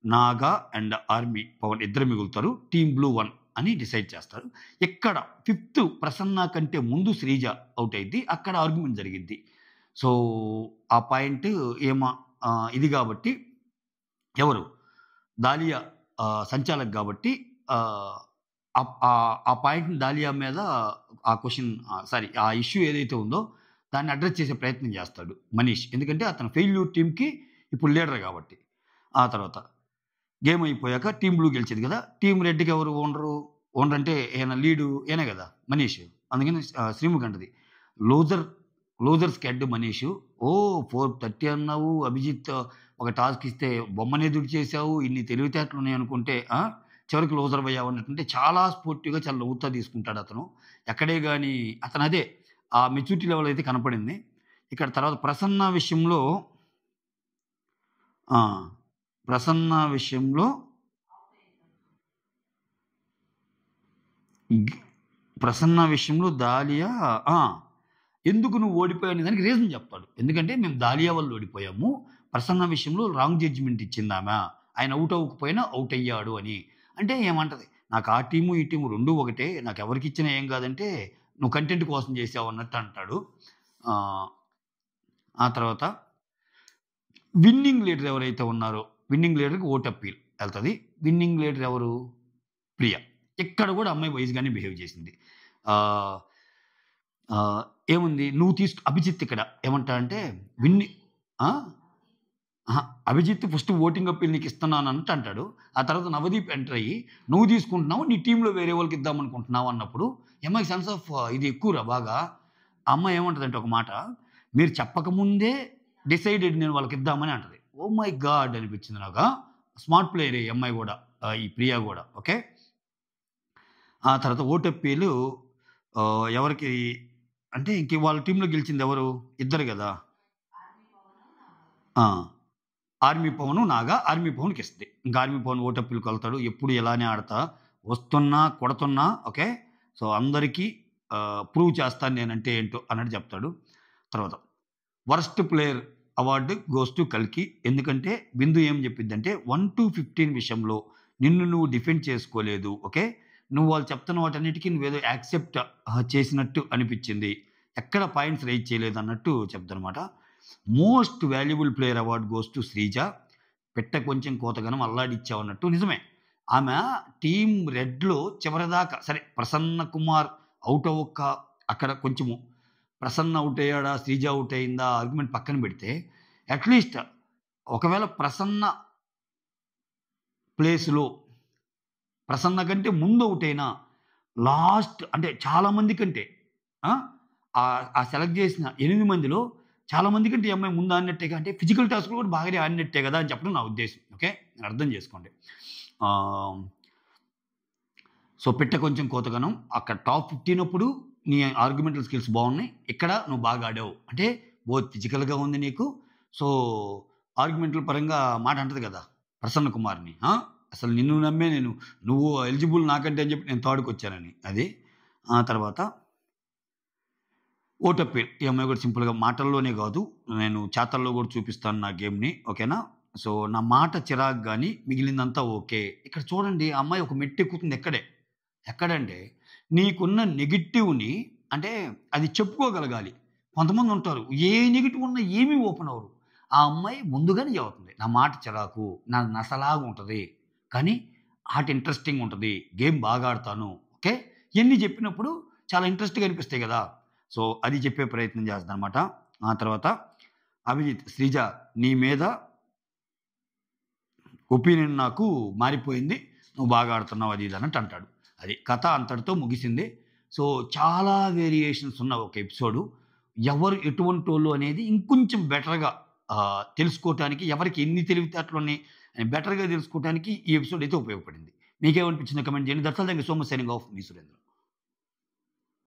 నాగా అండ్ ఆర్మీ పవన్ ఇద్దరు మిగులుతారు. టీమ్ బ్లూ 1 అని డిసైడ్ చేస్తారు. ఇక్కడ ఫిఫ్త్ ప్రసన్న కంటే ముందు శ్రీజ ఔట్ అయిద్ది. అక్కడ ఆర్గ్యుమెంట్ జరిగిద్ది. సో, ఆ పాయింట్ ఇది గాబట్టి ఎవరు? దాలియా సంచాలక్ గాబట్టి ఆహ్, ఆ పాయింట్‌ని దాలియా మీద ఆ క్వెషన్ సారీ ఆ ఇష్యూ ఏదైతే ఉందో దాన్ని అడ్రెస్ చేసే ప్రయత్నం జేస్తాడు మనీష్. ఎందుకంటే అతను ఫెయిల్యూర్ టీమ్‌కి ఇప్పుడు లీడర్ గాబట్టి. ఆ తర్వాత గేమ్ అయిపోయాక టీమ్ బ్లూ గెలిచింది కదా! టీమ్ రెడ్‌కి ఎవరు ఓనరు? ఓనర్ అంటే ఈయనే గదా! మనీష్. అందుకని శ్రీముఖి అంటది. Loser losers కెడ్ Manish. 430 అన్నావు. అభిజిత్ ఒక టాస్క్ ఇస్తే బొమ్మనే దుడిచేసావు. ఇన్ని తెలివితేటలున్నాయి అనుకుంటే చివరికి లూజర్‌వయ్యావు అన్నట్టుంటే చాలా స్పోర్టివ్‌గా చాలా లోతుగా తీసుకుంటాడు అతను. ఎక్కడే గాని అతను అదే ఆ మెచ్యూరిటీ లెవెల్ అయితే కనపడింది. ఇక్కడ తర్వాత ఆ! ప్రసన్న విషయంలో ప్రసన్న విషయంలో దాలియా ఆ! ఎందుకు నువ్వు ఓడిపోయావు అనే దానికి రీజన్ చెప్తాడు. ఎందుకంటే మేము దాలియా వల్ల ఓడిపోయాము. ప్రసన్న విషయంలో రాంగ్ జడ్జ్‌మెంట్ ఇచ్చిందామె. ఆయన ఔట్ అవ్వకపోయినా ఔట్ అయ్యాడు అని. అంటే ఏమంటది? నాకు ఆ టీము, ఈ టీము 2 ఒకటే. నాకెవరికిచ్చినా ఏం కాదంటే నువ్వు కంటెంట్ కోసం చేసావు అన్నట్టు అంటాడు. ఆహ్, ఆ తర్వాత విన్నింగ్ లీడర్ ఎవరైతే ఉన్నారో, విన్నింగ్ లీడర్‌కి ఓట్ అప్పీల్ ఎళ్తది. విన్నింగ్ లీడర్ ఎవరు? ప్రియ. ఇక్కడ కూడా అమ్మాయి వైస్‌గానే బిహేవ్ చేసింది. ఆహ్, ఆహ్, ఏముంది అభిజిత్ ఇక్కడ ఏమంటాడంటే విన్ని ఆ? అహా! అభిజిత్ ఫస్ట్ ఓటింగ్ అప్పీల్ నీకిస్తున్నానంట అంటాడు. ఆ తర్వాత నవదీప్ ఎంటర్ అయ్యి, "నువ్వు తీసుకుంటున్నావు, నీ టీమ్‌లో వేరే వాళ్ళకి ఇద్దామనుకుంటున్నావు" అన్నప్పుడు, ఈ అమ్మాయికి సెన్స్ ఆఫ్ ఇది ఎక్కువరా బాగా. ఆ అమ్మాయి ఏమంటదంటే ఒక మాట, "మీరు చెప్పకముందే డిసైడెడ్ నేను వాళ్ళకిద్దామని" అంటది. Oh my God! అనిపించింది నాకు. స్మార్ట్ ప్లేయరే ఈ అమ్మాయి గూడా. ఈ ప్రియా గూడా. ఓకే. ఆ తర్వాత ఓటప్పీలు ఎవరికి అంటే ఇంక వాళ్ళ టీంలో గెలిచింది ఎవరు? ఇద్దరు కదా. ఆర్మీ పవన్ నాగా ఆర్మీ పవన్కి ఇస్తుంది. ఇంకా ఆర్మీ పవన్ ఓటప్పీలకు వెళ్తాడు. ఎప్పుడు ఇలానే ఆడతా వస్తున్నా కొడుతున్నా ఓకే. సో అందరికీ ప్రూవ్ చేస్తాను నేనంటే ఏంటో అన్నట్టు చెప్తాడు. తర్వాత worst player award goes to కల్కి. ఎందుకంటే బిందు ఏం చెప్పిద్దంటే 1-15 విషయంలో నిన్ను నువ్వు డిఫెండ్ చేసుకోలేదు ఓకే. నువ్వు వాళ్ళు చెప్తున్న వాటన్నిటికీ నువ్వేదో యాక్సెప్ట్ చేసినట్టు అనిపించింది. ఎక్కడ పాయింట్స్ రైజ్ చేయలేదు అన్నట్టు చెప్తానమాట. Most valuable player award goes to Sreeja. పెట్ట కొంచెం కోతగనం అల్లాడిచ్చావు అన్నట్టు. నిజమే, ఆమె టీం రెడ్లో చివరిదాకా సరే ప్రసన్న కుమార్ అవుట్ అవ్వక అక్కడ కొంచెము ప్రసన్న అవుట్ అయ్యాడా శ్రీజ అవుట్ అయిందా ఆర్గ్యుమెంట్ పక్కన పెడితే అట్లీస్ట్ ఒకవేళ ప్రసన్న ప్లేస్లో ప్రసన్న కంటే ముందు అవుట్ అయినా లాస్ట్ అంటే చాలామంది కంటే ఆ సెలెక్ట్ చేసిన 8 మందిలో చాలామంది కంటే ఈ అమ్మాయి ముందు ఆడినట్టే అంటే ఫిజికల్ టాస్క్లు కూడా బాగానే ఆడినట్టే కదా అని చెప్పడం నా ఉద్దేశం ఓకే. అర్థం చేసుకోండి. సో పెట్ట కొంచెం కోతగనం అక్కడ టాప్ 15 అప్పుడు నీ ఆర్గ్యుమెంటల్ స్కిల్స్ బాగున్నాయి. ఇక్కడ నువ్వు బాగా ఆడావు అంటే బోత్ ఫిజికల్గా ఉంది నీకు. సో ఆర్గ్యుమెంటల్ పరంగా మాట అంటది కదా ప్రసన్న కుమార్ని, అసలు నిన్ను నమ్మే నువ్వు ఎలిజిబుల్ నాకంటే అని చెప్పి నేను థర్డ్కి వచ్చానని అది. ఆ తర్వాత ఓటప్పి ఈ అమ్మాయి కూడా సింపుల్గా మాటల్లోనే కాదు నేను చేతల్లో కూడా చూపిస్తాను నా గేమ్ని ఓకేనా. సో నా మాట చిరాకు కానీ మిగిలిందంతా ఓకే. ఇక్కడ చూడండి ఆ అమ్మాయి ఒక మెట్టు ఎక్కుతుంది. ఎక్కడంటే నీకున్న నెగిటివ్ని అంటే అది చెప్పుకోగలగాలి. కొంతమంది ఉంటారు ఏ నెగిటివ్ ఉన్నా ఏమీ ఓపెన్ అవ్వరు. ఆ అమ్మాయి ముందుగానే చెబుతుంది నా మాట చిరాకు నా నసలాగా ఉంటుంది కానీ ఆట ఇంట్రెస్టింగ్ ఉంటుంది, గేమ్ బాగా ఆడతాను ఓకే. ఇవన్నీ చెప్పినప్పుడు చాలా ఇంట్రెస్ట్గా అనిపిస్తాయి కదా. సో అది చెప్పే ప్రయత్నం చేస్తాను అనమాట. ఆ తర్వాత అభిజిత్ శ్రీజ నీ మీద ఒపీనియన్ నాకు మారిపోయింది, నువ్వు బాగా ఆడుతున్నావు అది ఇది అన్నట్టు అంటాడు. అది కథ అంతటితో ముగిసింది. సో చాలా వేరియేషన్స్ ఉన్న ఒక ఎపిసోడు. ఎవరు ఎటువంటి వాళ్ళు అనేది ఇంకొంచెం బెటర్గా తెలుసుకోవటానికి ఎవరికి ఎన్ని తెలివితేటలు ఉన్నాయి బెటర్గా తెలుసుకోవడానికి ఈ ఎపిసోడ్ అయితే ఉపయోగపడింది. మీకేమనిపించింది కమెంట్ చేయండి. That's all. Thank you so much. Signing off me Surendra.